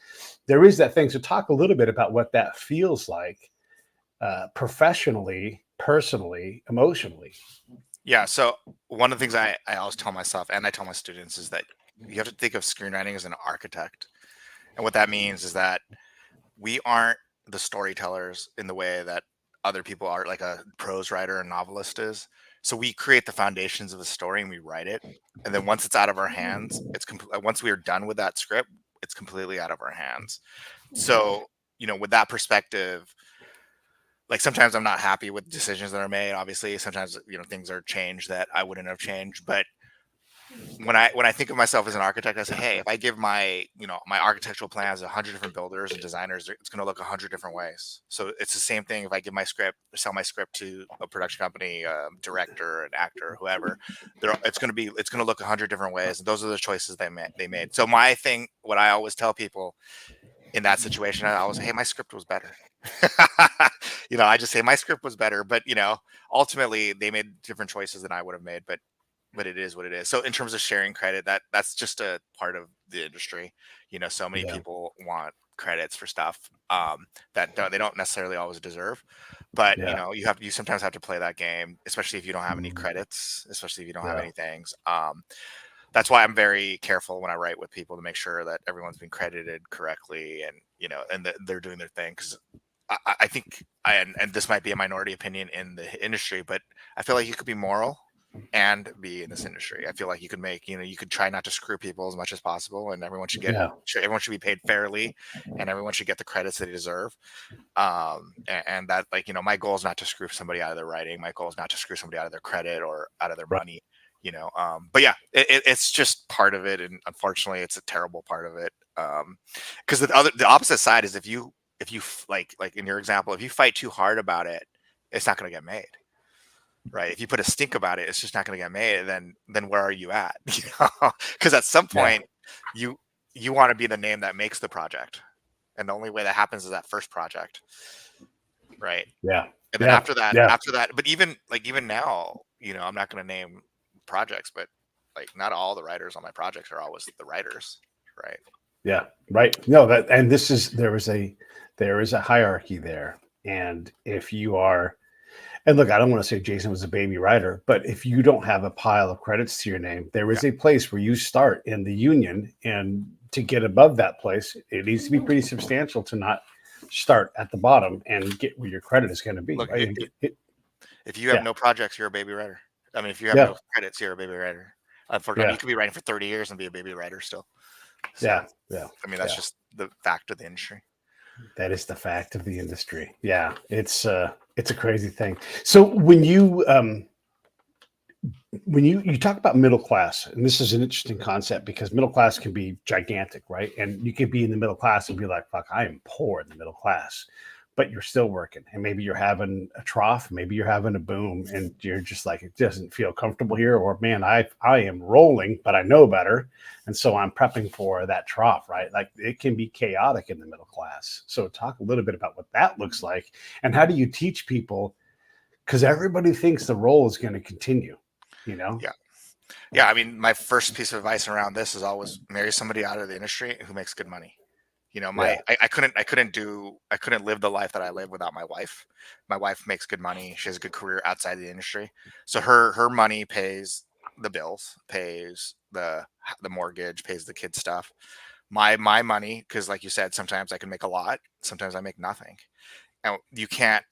there is that thing. So talk a little bit about what that feels like professionally, personally, emotionally. Yeah. So one of the things I always tell myself and I tell my students is that you have to think of screenwriting as an architect. And what that means is that we aren't the storytellers in the way that other people are, like a prose writer or novelist is. So we create the foundations of the story and we write it. And then once it's out of our hands, once we are done with that script, it's completely out of our hands. So, you know, with that perspective, like sometimes I'm not happy with decisions that are made. Obviously, sometimes, you know, things are changed that I wouldn't have changed. But when I think of myself as an architect, I say, hey, if I give my architectural plans to 100 different builders and designers, it's going to look 100 different ways. So it's the same thing if I give my script, sell my script to a production company, director, an actor, whoever. It's going to look 100 different ways, and those are the choices they made. So my thing, what I always tell people in that situation, I always say, hey, my script was better. You know, I just say my script was better, but you know, ultimately they made different choices than I would have made, but it is what it is. So in terms of sharing credit, that's just a part of the industry. You know, so many people want credits for stuff that they don't necessarily always deserve. But you know, you sometimes have to play that game, especially if you don't have any credits, especially if you don't have any things. That's why I'm very careful when I write with people to make sure that everyone's been credited correctly and, you know, and they're doing their thing. Because I think, and this might be a minority opinion in the industry, but I feel like you could be moral and be in this industry. I feel like you could make, you know, you could try not to screw people as much as possible, and everyone should everyone should be paid fairly, and everyone should get the credits they deserve. And that, like, you know, my goal is not to screw somebody out of their writing. My goal is not to screw somebody out of their credit or out of their money. You know, but yeah, it's just part of it, and unfortunately, it's a terrible part of it. Because the opposite side is if you like in your example, if you fight too hard about it, it's not going to get made. Right? If you put a stink about it, it's just not going to get made. Then where are you at? You know, because at some point you want to be the name that makes the project, and the only way that happens is that first project, right? Yeah. And then after that, but even now, you know, I'm not going to name projects, but like not all the writers on my projects are always the writers, right? Yeah, right. No, and this is there is a hierarchy there, and if you are, and look, I don't want to say Jason was a baby writer, but if you don't have a pile of credits to your name, there is a place where you start in the union, and to get above that place, it needs to be pretty substantial to not start at the bottom and get where your credit is going to be. Look, right? if you have no projects, you're a baby writer. I mean, if you have no credits, you're a baby writer. Unfortunately, you could be writing for 30 years and be a baby writer still. So, I mean, that's just the fact of the industry. That is the fact of the industry. Yeah, it's a crazy thing. So when you when you talk about middle class, and this is an interesting concept because middle class can be gigantic, right? And you could be in the middle class and be like, fuck, I am poor in the middle class, but you're still working. And maybe you're having a trough, maybe you're having a boom, and you're just like, it doesn't feel comfortable here. Or man, I am rolling, but I know better. And so I'm prepping for that trough, right? Like it can be chaotic in the middle class. So talk a little bit about what that looks like and how do you teach people? Because everybody thinks the role is going to continue, you know? Yeah. Yeah. I mean, my first piece of advice around this is always marry somebody out of the industry who makes good money. You know, Yeah. I couldn't live the life that I live without my wife. My wife makes good money. She has a good career outside the industry. So her money pays the bills, pays the mortgage, pays the kids stuff. My money, because like you said, sometimes I can make a lot, sometimes I make nothing. And you can't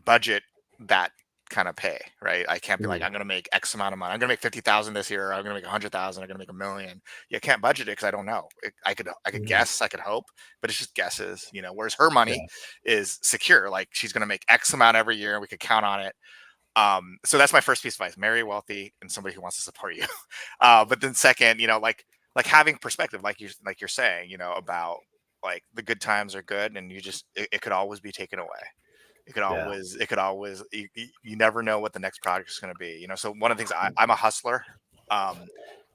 budget that kind of pay, right? I can't be like, Mm, I'm gonna make X amount of money. I'm gonna make 50,000 this year. Or I'm gonna make 100,000. I'm gonna make 1,000,000. You can't budget it because I don't know. I could mm, guess, I could hope, but it's just guesses, you know. Whereas her money yeah. is secure. Like she's gonna make X amount every year. We could count on it. So that's my first piece of advice: marry wealthy and somebody who wants to support you. But then second, you know, like having perspective, like you're saying, you know, about like the good times are good, and it could always be taken away. Yeah. It could always, you never know what the next project is going to be, you know. So one of the things I'm a hustler. Um,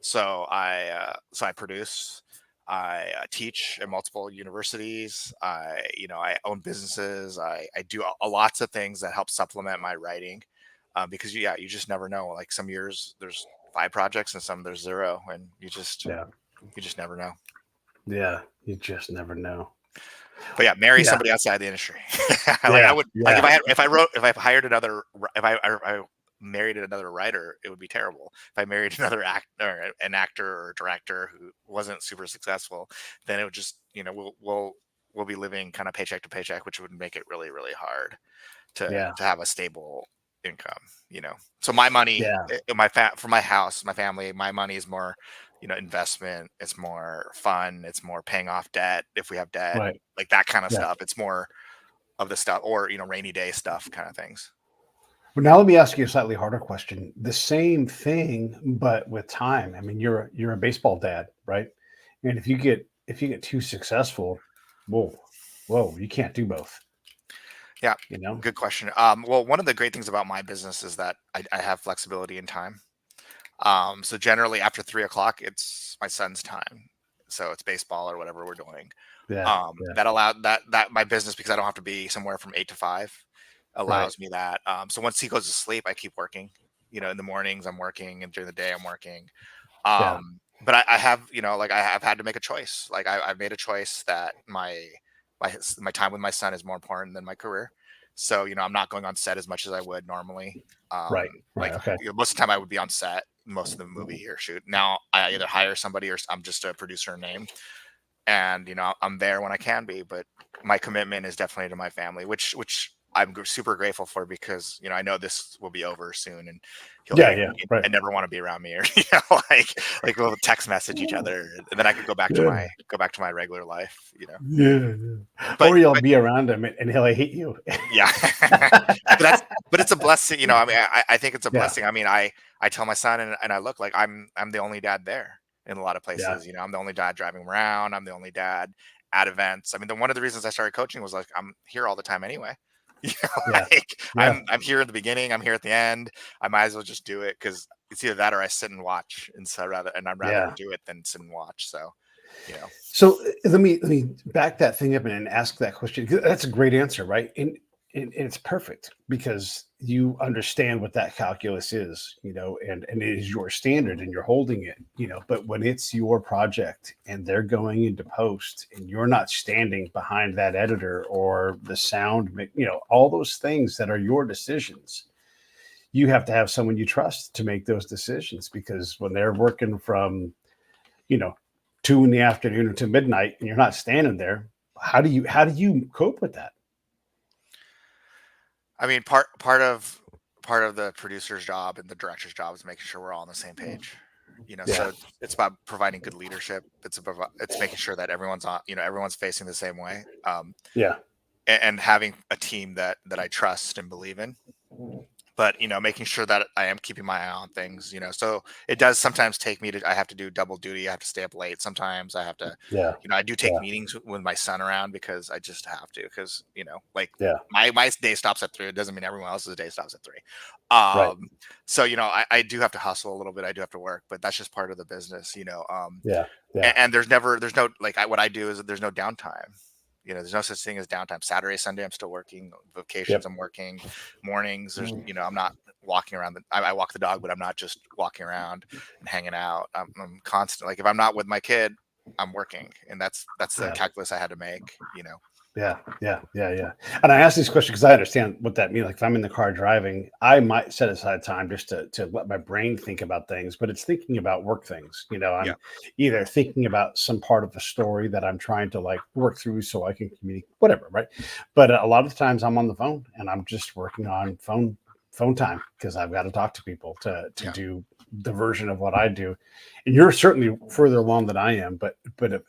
so I produce, I teach at multiple universities. I own businesses. I do lots of things that help supplement my writing, because yeah, you just never know. Like some years there's 5 projects and some there's 0, and Yeah. you just never know. Yeah. You just never know. But yeah, marry Yeah. somebody outside the industry. Like I Yeah. would, like Yeah. if I hired another, if I married another writer, it would be terrible. If I married another actor, an actor or director who wasn't super successful, then it would just, you know, we'll be living kind of paycheck to paycheck, which would make it really, really hard Yeah. to have a stable income, you know. So my money, Yeah. for my house, my family, my money is more, you know, investment. It's more fun. It's more paying off debt if we have debt, Right. like that kind of Yeah. stuff. It's more of the stuff, or you know, rainy day stuff kind of things. Well, now let me ask you a slightly harder question. The same thing, but with time. I mean, you're a baseball dad, right? And if you get too successful, whoa, whoa, you can't do both, Yeah, you know? good question. Well, one of the great things about my business is that I have flexibility in time. So generally after 3 o'clock, it's my son's time. So it's baseball or whatever we're doing. Yeah. Yeah. That allowed that my business, because I don't have to be somewhere from 8 to 5, Right. allows me that. So once he goes to sleep, I keep working. You know, in the mornings I'm working, and during the day I'm working. Yeah. But I have, you know, like I have had to make a choice. Like I've made a choice that my time with my son is more important than my career. So you know, I'm not going on set as much as I would normally. Right. Right. Like Okay. you know, most of the time I would be on set most of the movie or shoot. Now I either hire somebody or I'm just a producer in name, and you know I'm there when I can be, but my commitment is definitely to my family, which I'm super grateful for, because you know I know this will be over soon, and he'll Yeah. hate Yeah. me Right. and never want to be around me, or you know, like we'll text message each other, and then I could Yeah. go back to my regular life, you know. Yeah. But Or you'll be around him and he'll hate you. yeah, but it's a blessing, you know. I mean, I think it's a Yeah. blessing. I mean, I tell my son, and I look like I'm the only dad there in a lot of Yeah. places. You know, I'm the only dad driving around. I'm the only dad at events. I mean, one of the reasons I started coaching was like I'm here all the time anyway. You know, Yeah. like Yeah. I'm here at the beginning. I'm here at the end. I might as well just do it, because it's either that or I sit and watch, and so I'd rather Yeah. do it than sit and watch. So, you know, So let me back that thing up and ask that question. 'Cause that's a great answer, right? And it's perfect because you understand what that calculus is, and it is your standard and you're holding it. But when it's your project and they're going into post and you're not standing behind that editor or the sound, all those things that are your decisions, you have to have someone you trust to make those decisions because when they're working from you know 2 in the afternoon to midnight and you're not standing there, how do you cope with that? I mean, part of the producer's job and the director's job is making sure we're all on the same page. You know, Yeah. so it's about providing good leadership. It's making sure that everyone's on, you know, everyone's facing the same way. Yeah. And having a team that I trust and believe in. but making sure that I am keeping my eye on things. So it does sometimes take me to, I have to do double duty. I have to stay up late. Sometimes I have to, Yeah. I do take Yeah. meetings with my son around, because I just have to, because like Yeah. my day stops at 3. It doesn't mean everyone else's day stops at 3. Right. So I do have to hustle a little bit. I do have to work, but that's just part of the business. Yeah. Yeah. And there's no, like, what I do is that there's no downtime. There's no such thing as downtime. Saturday, Sunday, I'm still working. Vacations, Yep. I'm working. Mornings, there's, Mm. I'm not walking around. I walk the dog, but I'm not just walking around and hanging out. I'm constant. Like, if I'm not with my kid, I'm working, and that's the Yeah. calculus I had to make. Yeah, yeah, yeah, yeah. And I ask these questions because I understand what that means. Like if I'm in the car driving, I might set aside time just to let my brain think about things, but it's thinking about work things. Yeah, I'm either thinking about some part of the story that I'm trying to like work through so I can communicate, whatever, right? But a lot of the times I'm on the phone and I'm just working on phone time because I've got to talk to people to yeah, do the version of what I do. And you're certainly further along than I am, but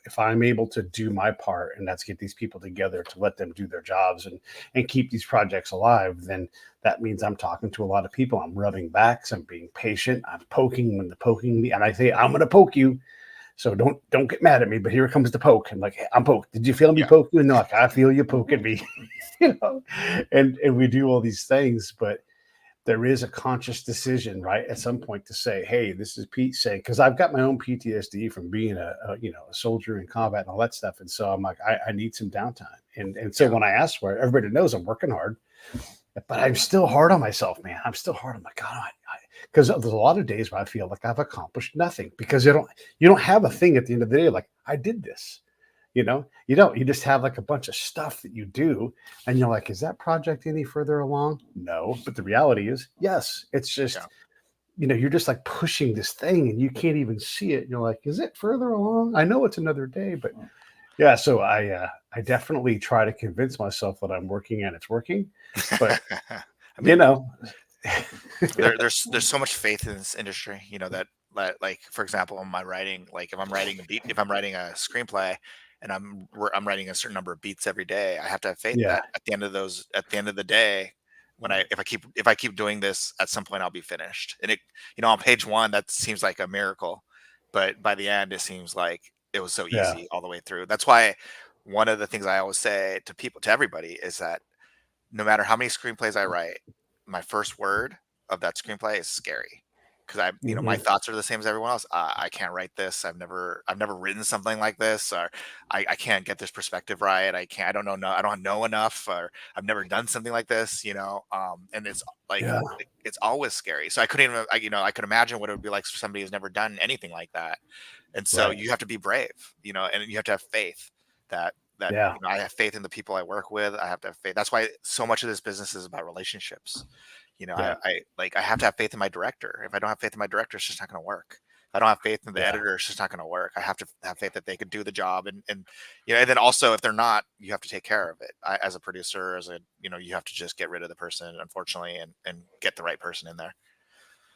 if I'm able to do my part, and that's get these people together to let them do their jobs and keep these projects alive, then that means I'm talking to a lot of people. I'm rubbing backs. I'm being patient. I'm poking when the poking me, and I say I'm going to poke you. So don't get mad at me. But here comes the poke. And like, hey, I'm poked. Did you feel me yeah, poke you? And they're like, I feel you poking me. you know, and we do all these things, but there is a conscious decision, right, at some point to say, "Hey, this is Pete saying," because I've got my own PTSD from being a soldier in combat and all that stuff, and so I'm like, I need some downtime, and so yeah, when I ask for it, everybody knows I'm working hard, but I'm still hard on myself, man. I'm still hard on my God, because there's a lot of days where I feel like I've accomplished nothing because you don't have a thing at the end of the day like I did this. You don't. You just have like a bunch of stuff that you do, and you're like, is that project any further along? No. But the reality is, yes. It's yeah. just, you're just like pushing this thing and you can't even see it. And you're like, is it further along? I know it's another day, but yeah. So I definitely try to convince myself that I'm working and it's working. But I you mean, know, there's so much faith in this industry, that, like, for example, in my writing, like, if I'm writing a screenplay, and I'm writing a certain number of beats every day, I have to have faith yeah, that at the end of the day, when if I keep doing this, at some point I'll be finished. And on page one, that seems like a miracle, but by the end, it seems like it was so yeah, easy all the way through. That's why one of the things I always say to people, to everybody, is that no matter how many screenplays I write, my first word of that screenplay is scary, because my hmm, thoughts are the same as everyone else. I can't write this. I've never written something like this, or I can't get this perspective right. I don't know. No, I don't know enough, or I've never done something like this. And it's like yeah, it's always scary. So I couldn't even, I could imagine what it would be like for somebody who's never done anything like that. And so right, you have to be brave, and you have to have faith that yeah, I have faith in the people I work with. I have to have faith. That's why so much of this business is about relationships. yeah, I have to have faith in my director. If I don't have faith in my director, it's just not going to work. If I don't have faith in the yeah, editor, it's just not going to work. I have to have faith that they could do the job, and then also, if they're not, you have to take care of it. As a producer, you have to just get rid of the person, unfortunately, and get the right person in there.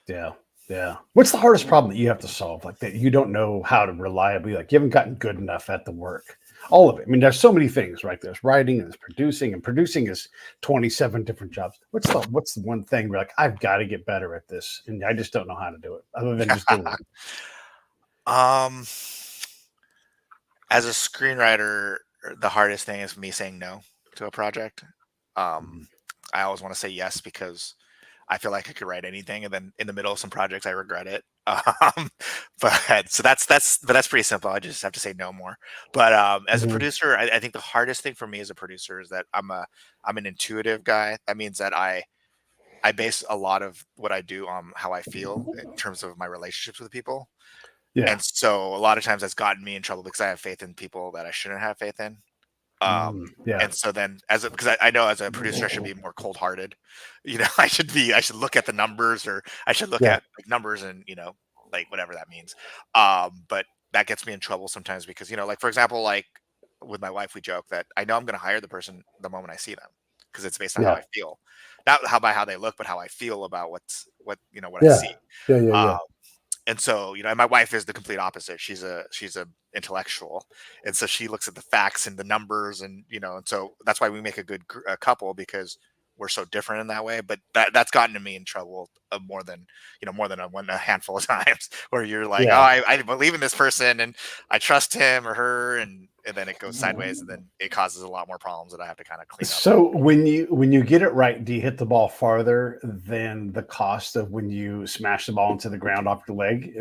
yeah. Yeah. What's the hardest problem that you have to solve? Like that you don't know how to reliably, like you haven't gotten good enough at the work. All of it. I mean, there's so many things, right? There's writing and there's producing, and producing is 27 different jobs. What's the one thing where like I've got to get better at this and I just don't know how to do it other than just doing it. um, as a screenwriter, the hardest thing is me saying no to a project. Um, Mhm. I always want to say yes, because I feel like I could write anything, and then in the middle of some projects, I regret it. Um, but so that's pretty simple. I just have to say no more. But as a Mhm. producer, I think the hardest thing for me as a producer is that I'm an intuitive guy. That means that I base a lot of what I do on how I feel in terms of my relationships with people. Yeah. And so a lot of times that's gotten me in trouble, because I have faith in people that I shouldn't have faith in. Yeah. And so then, because I know as a producer, I should be more cold hearted. I should look at the numbers, or I should look Yeah. at like numbers, and like whatever that means. But that gets me in trouble sometimes, because like, for example, like with my wife, we joke that I know I'm going to hire the person the moment I see them, because it's based on how Yeah. I feel, not how by how they look, but how I feel about what I Yeah. see. Yeah. Yeah. Um, Yeah. and so, and my wife is the complete opposite. She's a intellectual, and so she looks at the facts and the numbers, and so that's why we make a good couple, because we're so different in that way. But that's gotten me in trouble more than a handful of times, where you're like, oh, Yeah. I believe in this person and I trust him or her, and then it goes sideways, and then it causes a lot more problems that I have to kind of clean up. So when you get it right, do you hit the ball farther than the cost of when you smash the ball into the ground off your leg?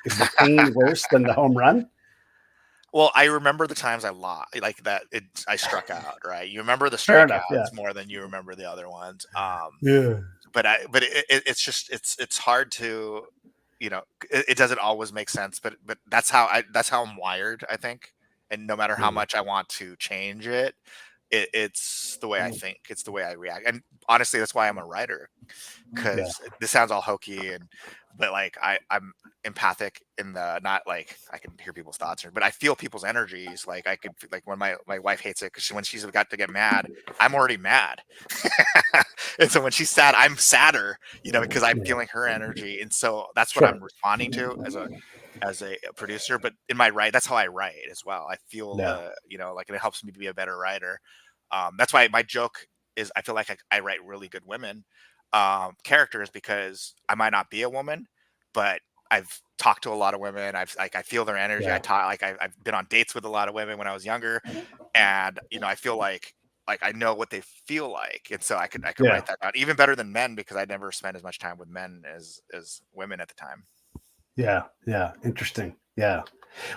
Is the pain worse than the home run? Well, I remember the times I lost, like that. I struck out, right? You remember the Fair enough. Yeah. strikeouts more than you remember the other ones. Yeah. But it's just it's hard to, it doesn't always make sense. But that's how I'm wired, I think. And no matter how Mm. much I want to change it, it's the way I think. It's the way I react. And honestly, that's why I'm a writer, Yeah. because this sounds all hokey, but like I'm empathic in the, not like I can hear people's thoughts, but I feel people's energies. Like I could, like when my wife hates it, because when she's got to get mad, I'm already mad. And so when she's sad, I'm sadder, because I'm Yeah. feeling her energy. And so that's what Sure. I'm responding to as a producer. But in my write, that's how I write as well. I feel Yeah. like it helps me to be a better writer. That's why my joke is, I feel like I write really good women characters, because I might not be a woman, but I've talked to a lot of women. I feel their energy. Yeah. I've been on dates with a lot of women when I was younger, and I feel like I know what they feel like, and so I could Yeah. write that down even better than men, because I never spent as much time with men as women at the time. Yeah. Yeah. Interesting. Yeah.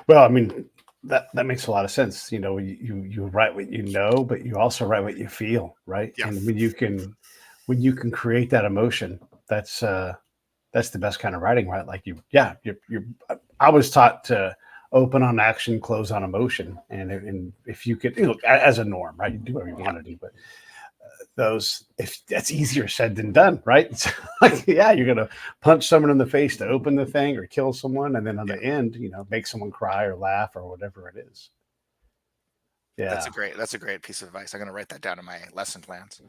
Well, I mean, that makes a lot of sense. You write what you know, but you also write what you feel, right? Yeah. And when you can create that emotion, that's the best kind of writing, right? Like you're. I was taught to open on action, close on emotion, and if you could, as a norm, right? You do whatever you want to do, but if that's easier said than done, right? It's like, yeah, you're gonna punch someone in the face to open the thing or kill someone, and then on the end, make someone cry or laugh or whatever it is. That's Yeah. a great piece of advice. I'm going to write that down in my lesson plans.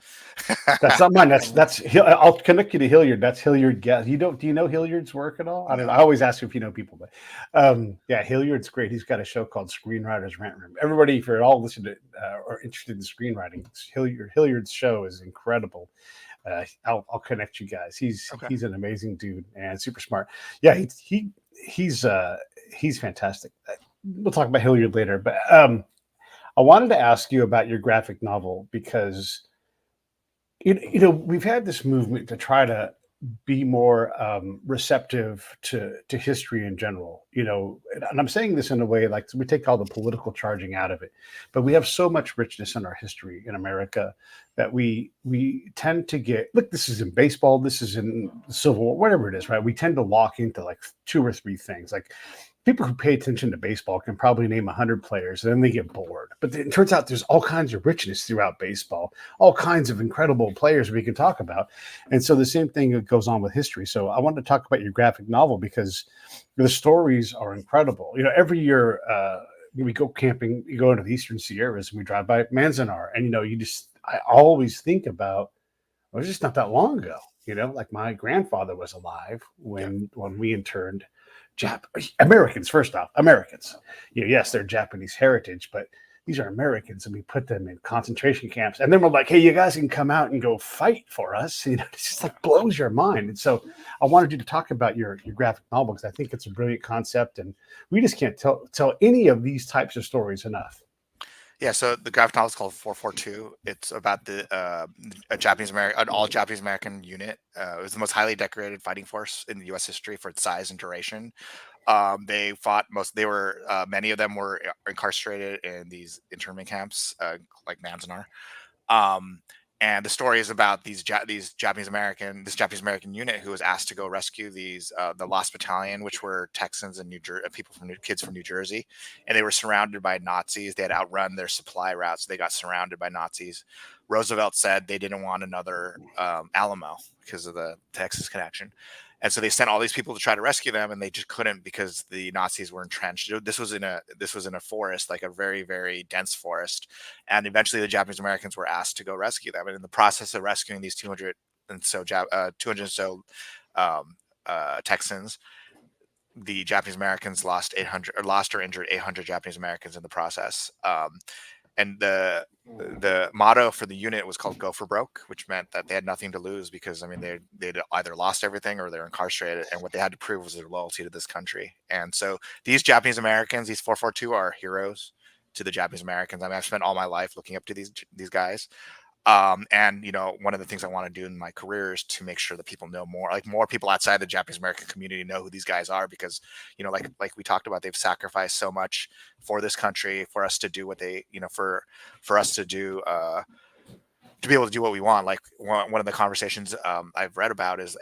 That's not mine. I'll connect you to Hilliard. That's Hilliard. Do you know Hilliard's work at all? I don't know. I always ask if you know people, but yeah, Hilliard's great. He's got a show called Screenwriters Rant Room. Everybody, if you're all listening to or interested in screenwriting, Hilliard's show is incredible. I'll connect you guys. He's an amazing dude and super smart. Yeah, he's fantastic. We'll talk about Hilliard later, but I wanted to ask you about your graphic novel, because we've had this movement to try to be more receptive to history in general. And I'm saying this in a way like we take all the political charging out of it, but we have so much richness in our history in America that we tend to look. This is in baseball. This is in the Civil War. Whatever it is, right? We tend to lock into like two or three things, like. People who pay attention to baseball can probably name 100 players, and then they get bored. But it turns out there's all kinds of richness throughout baseball, all kinds of incredible players we can talk about. And so the same thing goes on with history. So I wanted to talk about your graphic novel, because the stories are incredible. Every year we go camping, you go into the Eastern Sierras, and we drive by Manzanar. And, I always think about, well, it was just not that long ago. Like my grandfather was alive when we interned Americans. First off, Americans. Yes, they're Japanese heritage, but these are Americans, and we put them in concentration camps. And then we're like, hey, you guys can come out and go fight for us. It just like blows your mind. And so I wanted you to talk about your graphic novel, because I think it's a brilliant concept, and we just can't tell any of these types of stories enough. Yeah, so the graphic novel is called 442. It's about an all Japanese American unit. It was the most highly decorated fighting force in the U.S. history for its size and duration. They fought many of them were incarcerated in these internment camps, like Manzanar. And the story is about this Japanese American unit who was asked to go rescue the Lost Battalion, which were Texans and kids from New Jersey, and they were surrounded by Nazis. They had outrun their supply routes. So they got surrounded by Nazis. Roosevelt said they didn't want another Alamo because of the Texas connection. And so they sent all these people to try to rescue them, and they just couldn't, because the Nazis were entrenched. This was in a forest, like a very, very dense forest. And eventually the Japanese Americans were asked to go rescue them. And in the process of rescuing these 200 and so Texans, the Japanese Americans lost or injured 800 Japanese Americans in the process. and the motto for the unit was called "Go for Broke," which meant that they had nothing to lose because I mean they'd either lost everything or they're incarcerated, and what they had to prove was their loyalty to this country. And so these Japanese Americans, these 442, are heroes to the Japanese Americans. I mean, I've spent all my life looking up to these guys. And one of the things I want to do in my career is to make sure that people know more, like more people outside the Japanese American community know who these guys are, because like we talked about, they've sacrificed so much for this country, for us to do what they, for us to do, to be able to do what we want. Like one of the conversations I've read about is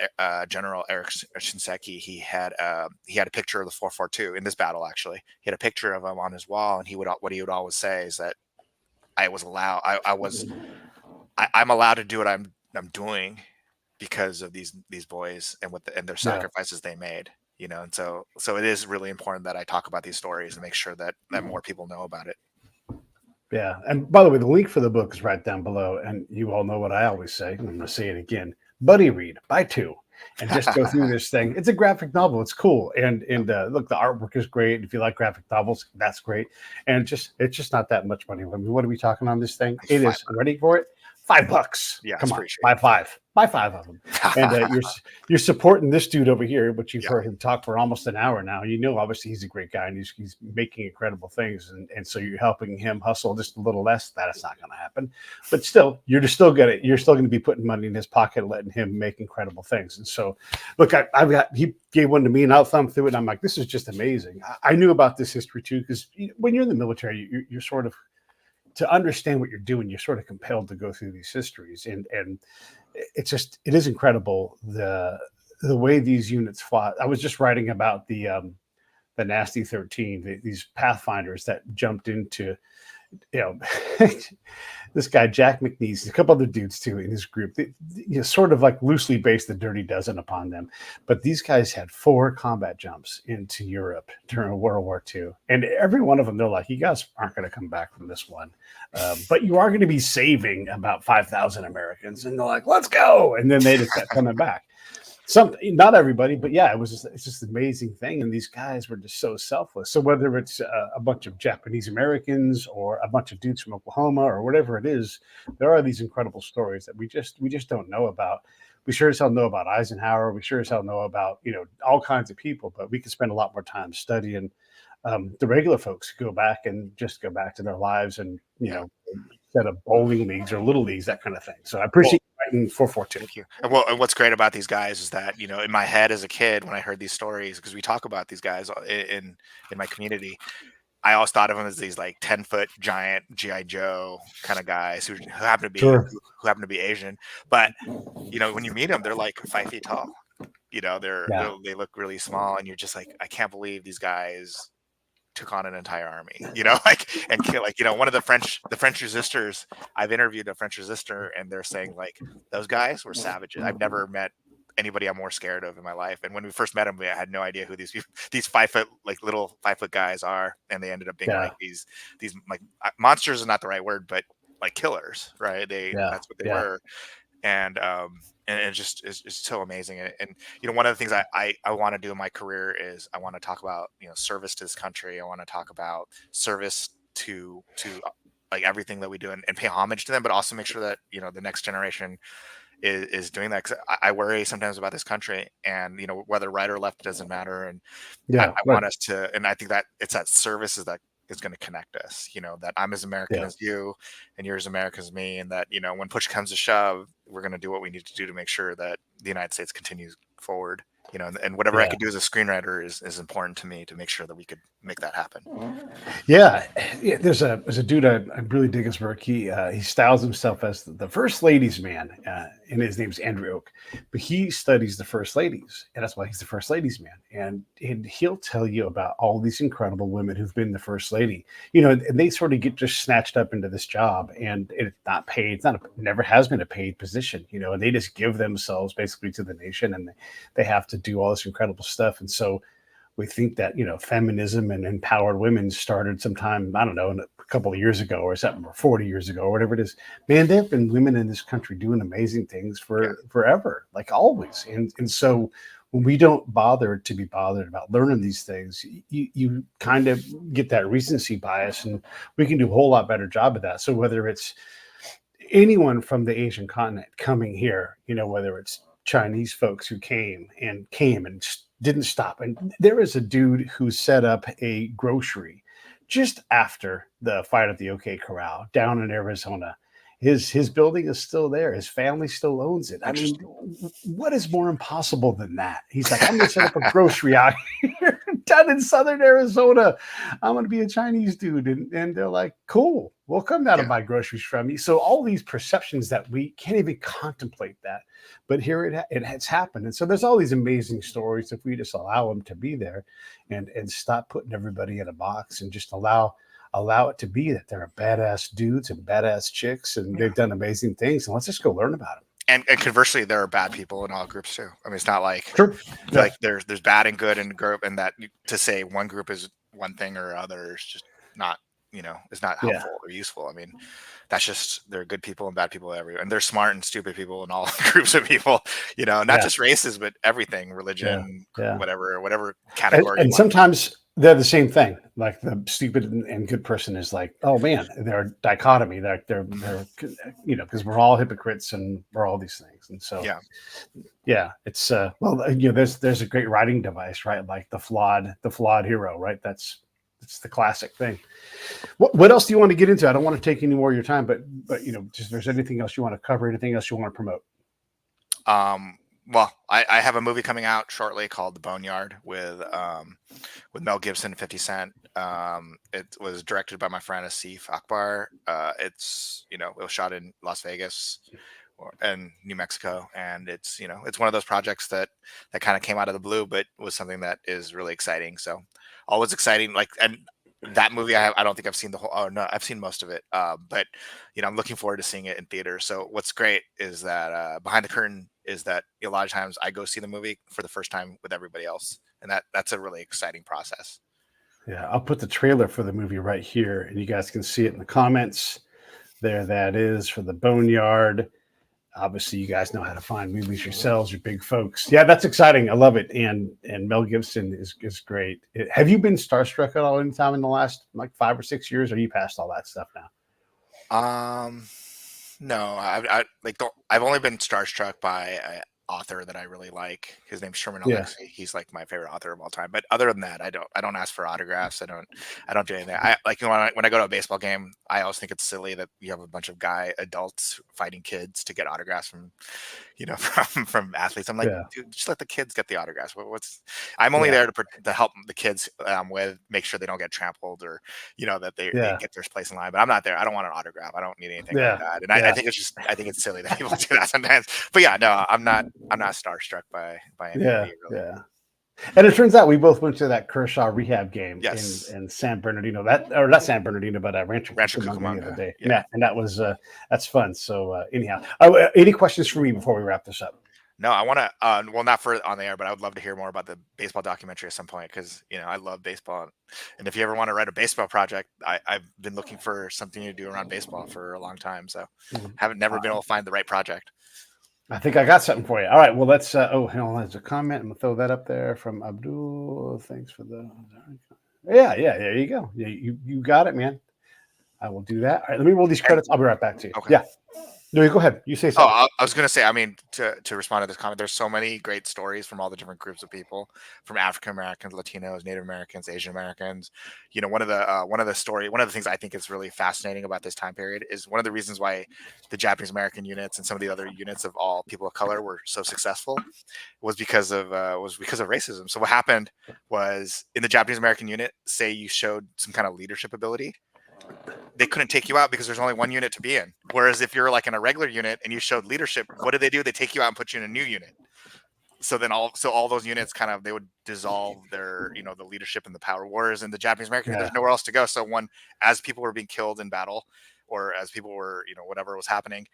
General Eric Shinseki. He had a picture of the 442 in this battle. Actually, he had a picture of him on his wall, and what he would always say is that I'm allowed to do what I'm doing because of these boys and and their sacrifices they made, and so it is really important that I talk about these stories and make sure that more people know about it. Yeah. And by the way, the link for the book is right down below. And you all know what I always say. I'm going to say it again. Buddy read, buy 2, and just go through this thing. It's a graphic novel. It's cool. And look, the artwork is great. If you like graphic novels, that's great. And it's just not that much money. I mean, what are we talking on this thing? It is ready for it. $5. Yeah, come on, buy 5. Buy 5 of them. And you're supporting this dude over here, but you've heard him talk for almost an hour now. Obviously he's a great guy, and he's making incredible things, and so you're helping him hustle just a little less. That's not going to happen, but still, you're still going to be putting money in his pocket and letting him make incredible things. And so, look, he gave one to me, and I'll thumb through it. And I'm like, this is just amazing. I knew about this history too, because when you're in the military, you're sort of, to understand what you're doing, you're sort of compelled to go through these histories, and it is incredible the way these units fought. I was just writing about the Nasty 13, these Pathfinders that jumped into, this guy Jack McNeese, a couple other dudes too in his group. They sort of like loosely based the Dirty Dozen upon them, but these guys had 4 combat jumps into Europe during World War II, and every one of them, they're like, you guys aren't going to come back from this one, but you are going to be saving about 5,000 Americans. And they're like, let's go, and then they just kept coming back. Not everybody, but yeah, it's just an amazing thing. And these guys were just so selfless. So whether it's a bunch of Japanese Americans or a bunch of dudes from Oklahoma or whatever it is, there are these incredible stories that we just don't know about. We sure as hell know about Eisenhower. We sure as hell know about, all kinds of people, but we could spend a lot more time studying the regular folks who go back to their lives, and, instead of bowling leagues or little leagues, that kind of thing. So I appreciate writing 442. Thank you. And what's great about these guys is that, in my head as a kid, when I heard these stories, because we talk about these guys in my community, I always thought of them as these like 10-foot giant G.I. Joe kind of guys who happen to be Asian. But, when you meet them, they're like 5 feet tall. They look really small, and you're just like, I can't believe these guys took on an entire army, and kill, one of the French resistors. I've interviewed a French resistor, and they're saying like those guys were savages. I've never met anybody I'm more scared of in my life. And when we first met them, I had no idea who these 5 foot, like little 5 foot guys are, and they ended up being like these like monsters is not the right word, but like killers, right? That's what they were. And it's so amazing. And one of the things I want to do in my career is I want to talk about service to this country. I want to talk about service to like everything that we do, and pay homage to them, but also make sure that the next generation is doing that. 'Cause I worry sometimes about this country, and whether right or left doesn't matter. And I want us to, and I think that it's that service that is going to connect us, that I'm as American as you, and you're as American as me, and that when push comes to shove, we're going to do what we need to do to make sure that the United States continues forward. And whatever I could do as a screenwriter is important to me, to make sure that we could make that happen. Yeah, there's a dude I really dig his work. He styles himself as the first ladies man, and his name's Andrew Oak. But he studies the first ladies, and that's why he's the first ladies man. And he'll tell you about all these incredible women who've been the first lady. And they sort of get just snatched up into this job, and it's not paid. Never has been a paid position. And they just give themselves basically to the nation, and they have to do all this incredible stuff. And so we think that feminism and empowered women started sometime, I don't know, a couple of years ago or something, or 40 years ago or whatever it is. Man, there have been women in this country doing amazing things forever, like always. And so when we don't bother to be bothered about learning these things, you kind of get that recency bias, and we can do a whole lot better job of that. So whether it's anyone from the Asian continent coming here, whether it's Chinese folks who came and didn't stop. And there is a dude who set up a grocery just after the fight at the OK Corral down in Arizona. His building is still there. His family still owns it. I mean, what is more impossible than that? He's like, I'm going to set up a grocery out here down in southern Arizona. I'm going to be a Chinese dude. And they're like, cool, we'll come down and buy groceries from you. So all these perceptions that we can't even contemplate that. But here it has happened. And so there's all these amazing stories if we just allow them to be there and stop putting everybody in a box and just allow it to be that they're badass dudes and badass chicks and they've done amazing things, and let's just go learn about them. And conversely, there are bad people in all groups too. I mean, it's not like like there's bad and good in group, and that to say one group is one thing or other is just not, it's not helpful or useful. I mean, that's just, there are good people and bad people everywhere, and there's smart and stupid people in all groups of people, not just races, but everything, religion, whatever category. And sometimes they're the same thing. Like the stupid and good person is like, oh man, they're a dichotomy. They're because we're all hypocrites and we're all these things. And so it's there's a great writing device, right? Like the flawed hero, right? That's the classic thing. What else do you want to get into? I don't want to take any more of your time, but just if there's anything else you want to cover, anything else you want to promote. Well, I have a movie coming out shortly called The Boneyard with Mel Gibson and 50 Cent. It was directed by my friend Asif Akbar. It's it was shot in Las Vegas and New Mexico, and it's it's one of those projects that kind of came out of the blue, but was something that is really exciting. So always exciting. And that movie, I don't think I've seen the whole. Oh no, I've seen most of it. But I'm looking forward to seeing it in theater. So what's great is that behind the curtain is that a lot of times I go see the movie for the first time with everybody else, and that's a really exciting process. Yeah, I'll put the trailer for the movie right here, and you guys can see it in the comments. There, that is for the Boneyard. Obviously, you guys know how to find movies yourselves. You're big folks. Yeah, that's exciting. I love it. And Mel Gibson is great. Have you been starstruck at all anytime in the last 5 or 6 years? Or are you past all that stuff now? No, I've only been starstruck by an author that I really like. His name's Sherman Alexie. He's like my favorite author of all time. But other than that, I don't ask for autographs. I don't do anything. When I go to a baseball game, I always think it's silly that you have a bunch of adults fighting kids to get autographs from from athletes. I'm like, dude, just let the kids get the autographs. I'm only there to help the kids with make sure they don't get trampled or that they get their place in line. But I'm not there. I don't want an autograph. I don't need anything like that. And I think it's silly that people do that sometimes. But no, I'm not starstruck by anybody. Really. Yeah. And it turns out we both went to that Kershaw rehab game in San Bernardino. Not San Bernardino, but Rancho Cucamonga the other day. Yeah, and that was that's fun. So anyhow, any questions for me before we wrap this up? No, I want to. Well, not for on the air, but I would love to hear more about the baseball documentary at some point because I love baseball, and if you ever want to write a baseball project, I've been looking for something to do around baseball for a long time. So haven't never been able to find the right project. I think I got something for you. All right. Well, let's. Hang on. There's a comment. I'm gonna throw that up there from Abdul. Thanks for the. Yeah. There you go. You got it, man. I will do that. All right. Let me roll these credits. I'll be right back to you. Okay. Yeah. No, go ahead. You say something. Oh, I was going to say, I mean, to respond to this comment, there's so many great stories from all the different groups of people, from African Americans, Latinos, Native Americans, Asian Americans. One of the things I think is really fascinating about this time period is one of the reasons why the Japanese American units and some of the other units of all people of color were so successful was because of racism. So what happened was in the Japanese American unit, say you showed some kind of leadership ability, they couldn't take you out because there's only one unit to be in. Whereas if you're like in a regular unit and you showed leadership, what do? They take you out and put you in a new unit. So then all those units they would dissolve their, the leadership and the power. Whereas in the Japanese American, there's nowhere else to go. So as people were being killed in battle or as people were, whatever was happening,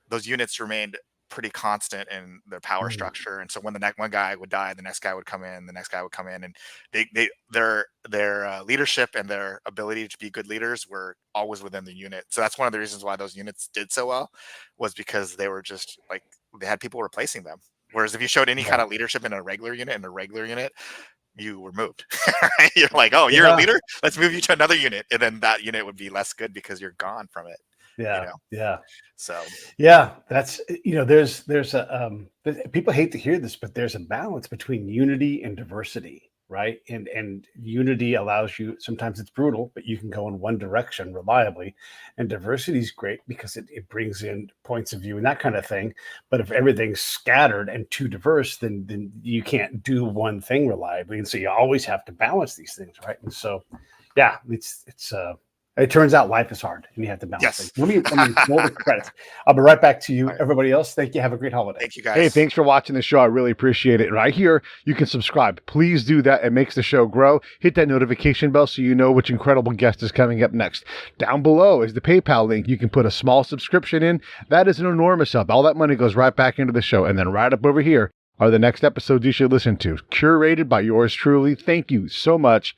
those units remained pretty constant in their power structure. And so when the one guy would die, the next guy would come in, and their leadership and their ability to be good leaders were always within the unit. So that's one of the reasons why those units did so well, was because they were just like, they had people replacing them. Whereas if you showed any kind of leadership in a regular unit, you were moved. Right? You're like, oh, you're a leader? Let's move you to another unit. And then that unit would be less good because you're gone from it. Yeah. You know? Yeah. So yeah, that's, there's a people hate to hear this, but there's a balance between unity and diversity, right? And unity allows you, sometimes it's brutal, but you can go in one direction reliably. And diversity is great because it brings in points of view and that kind of thing. But if everything's scattered and too diverse, then you can't do one thing reliably. And so you always have to balance these things, right? And so, yeah, it turns out life is hard and you have to balance things. Let me roll the credits. I'll be right back to you. Right. Everybody else, thank you. Have a great holiday. Thank you, guys. Hey, thanks for watching the show. I really appreciate it. Right here, you can subscribe. Please do that. It makes the show grow. Hit that notification bell so you know which incredible guest is coming up next. Down below is the PayPal link. You can put a small subscription in. That is an enormous help. All that money goes right back into the show. And then right up over here are the next episodes you should listen to, curated by yours truly. Thank you so much.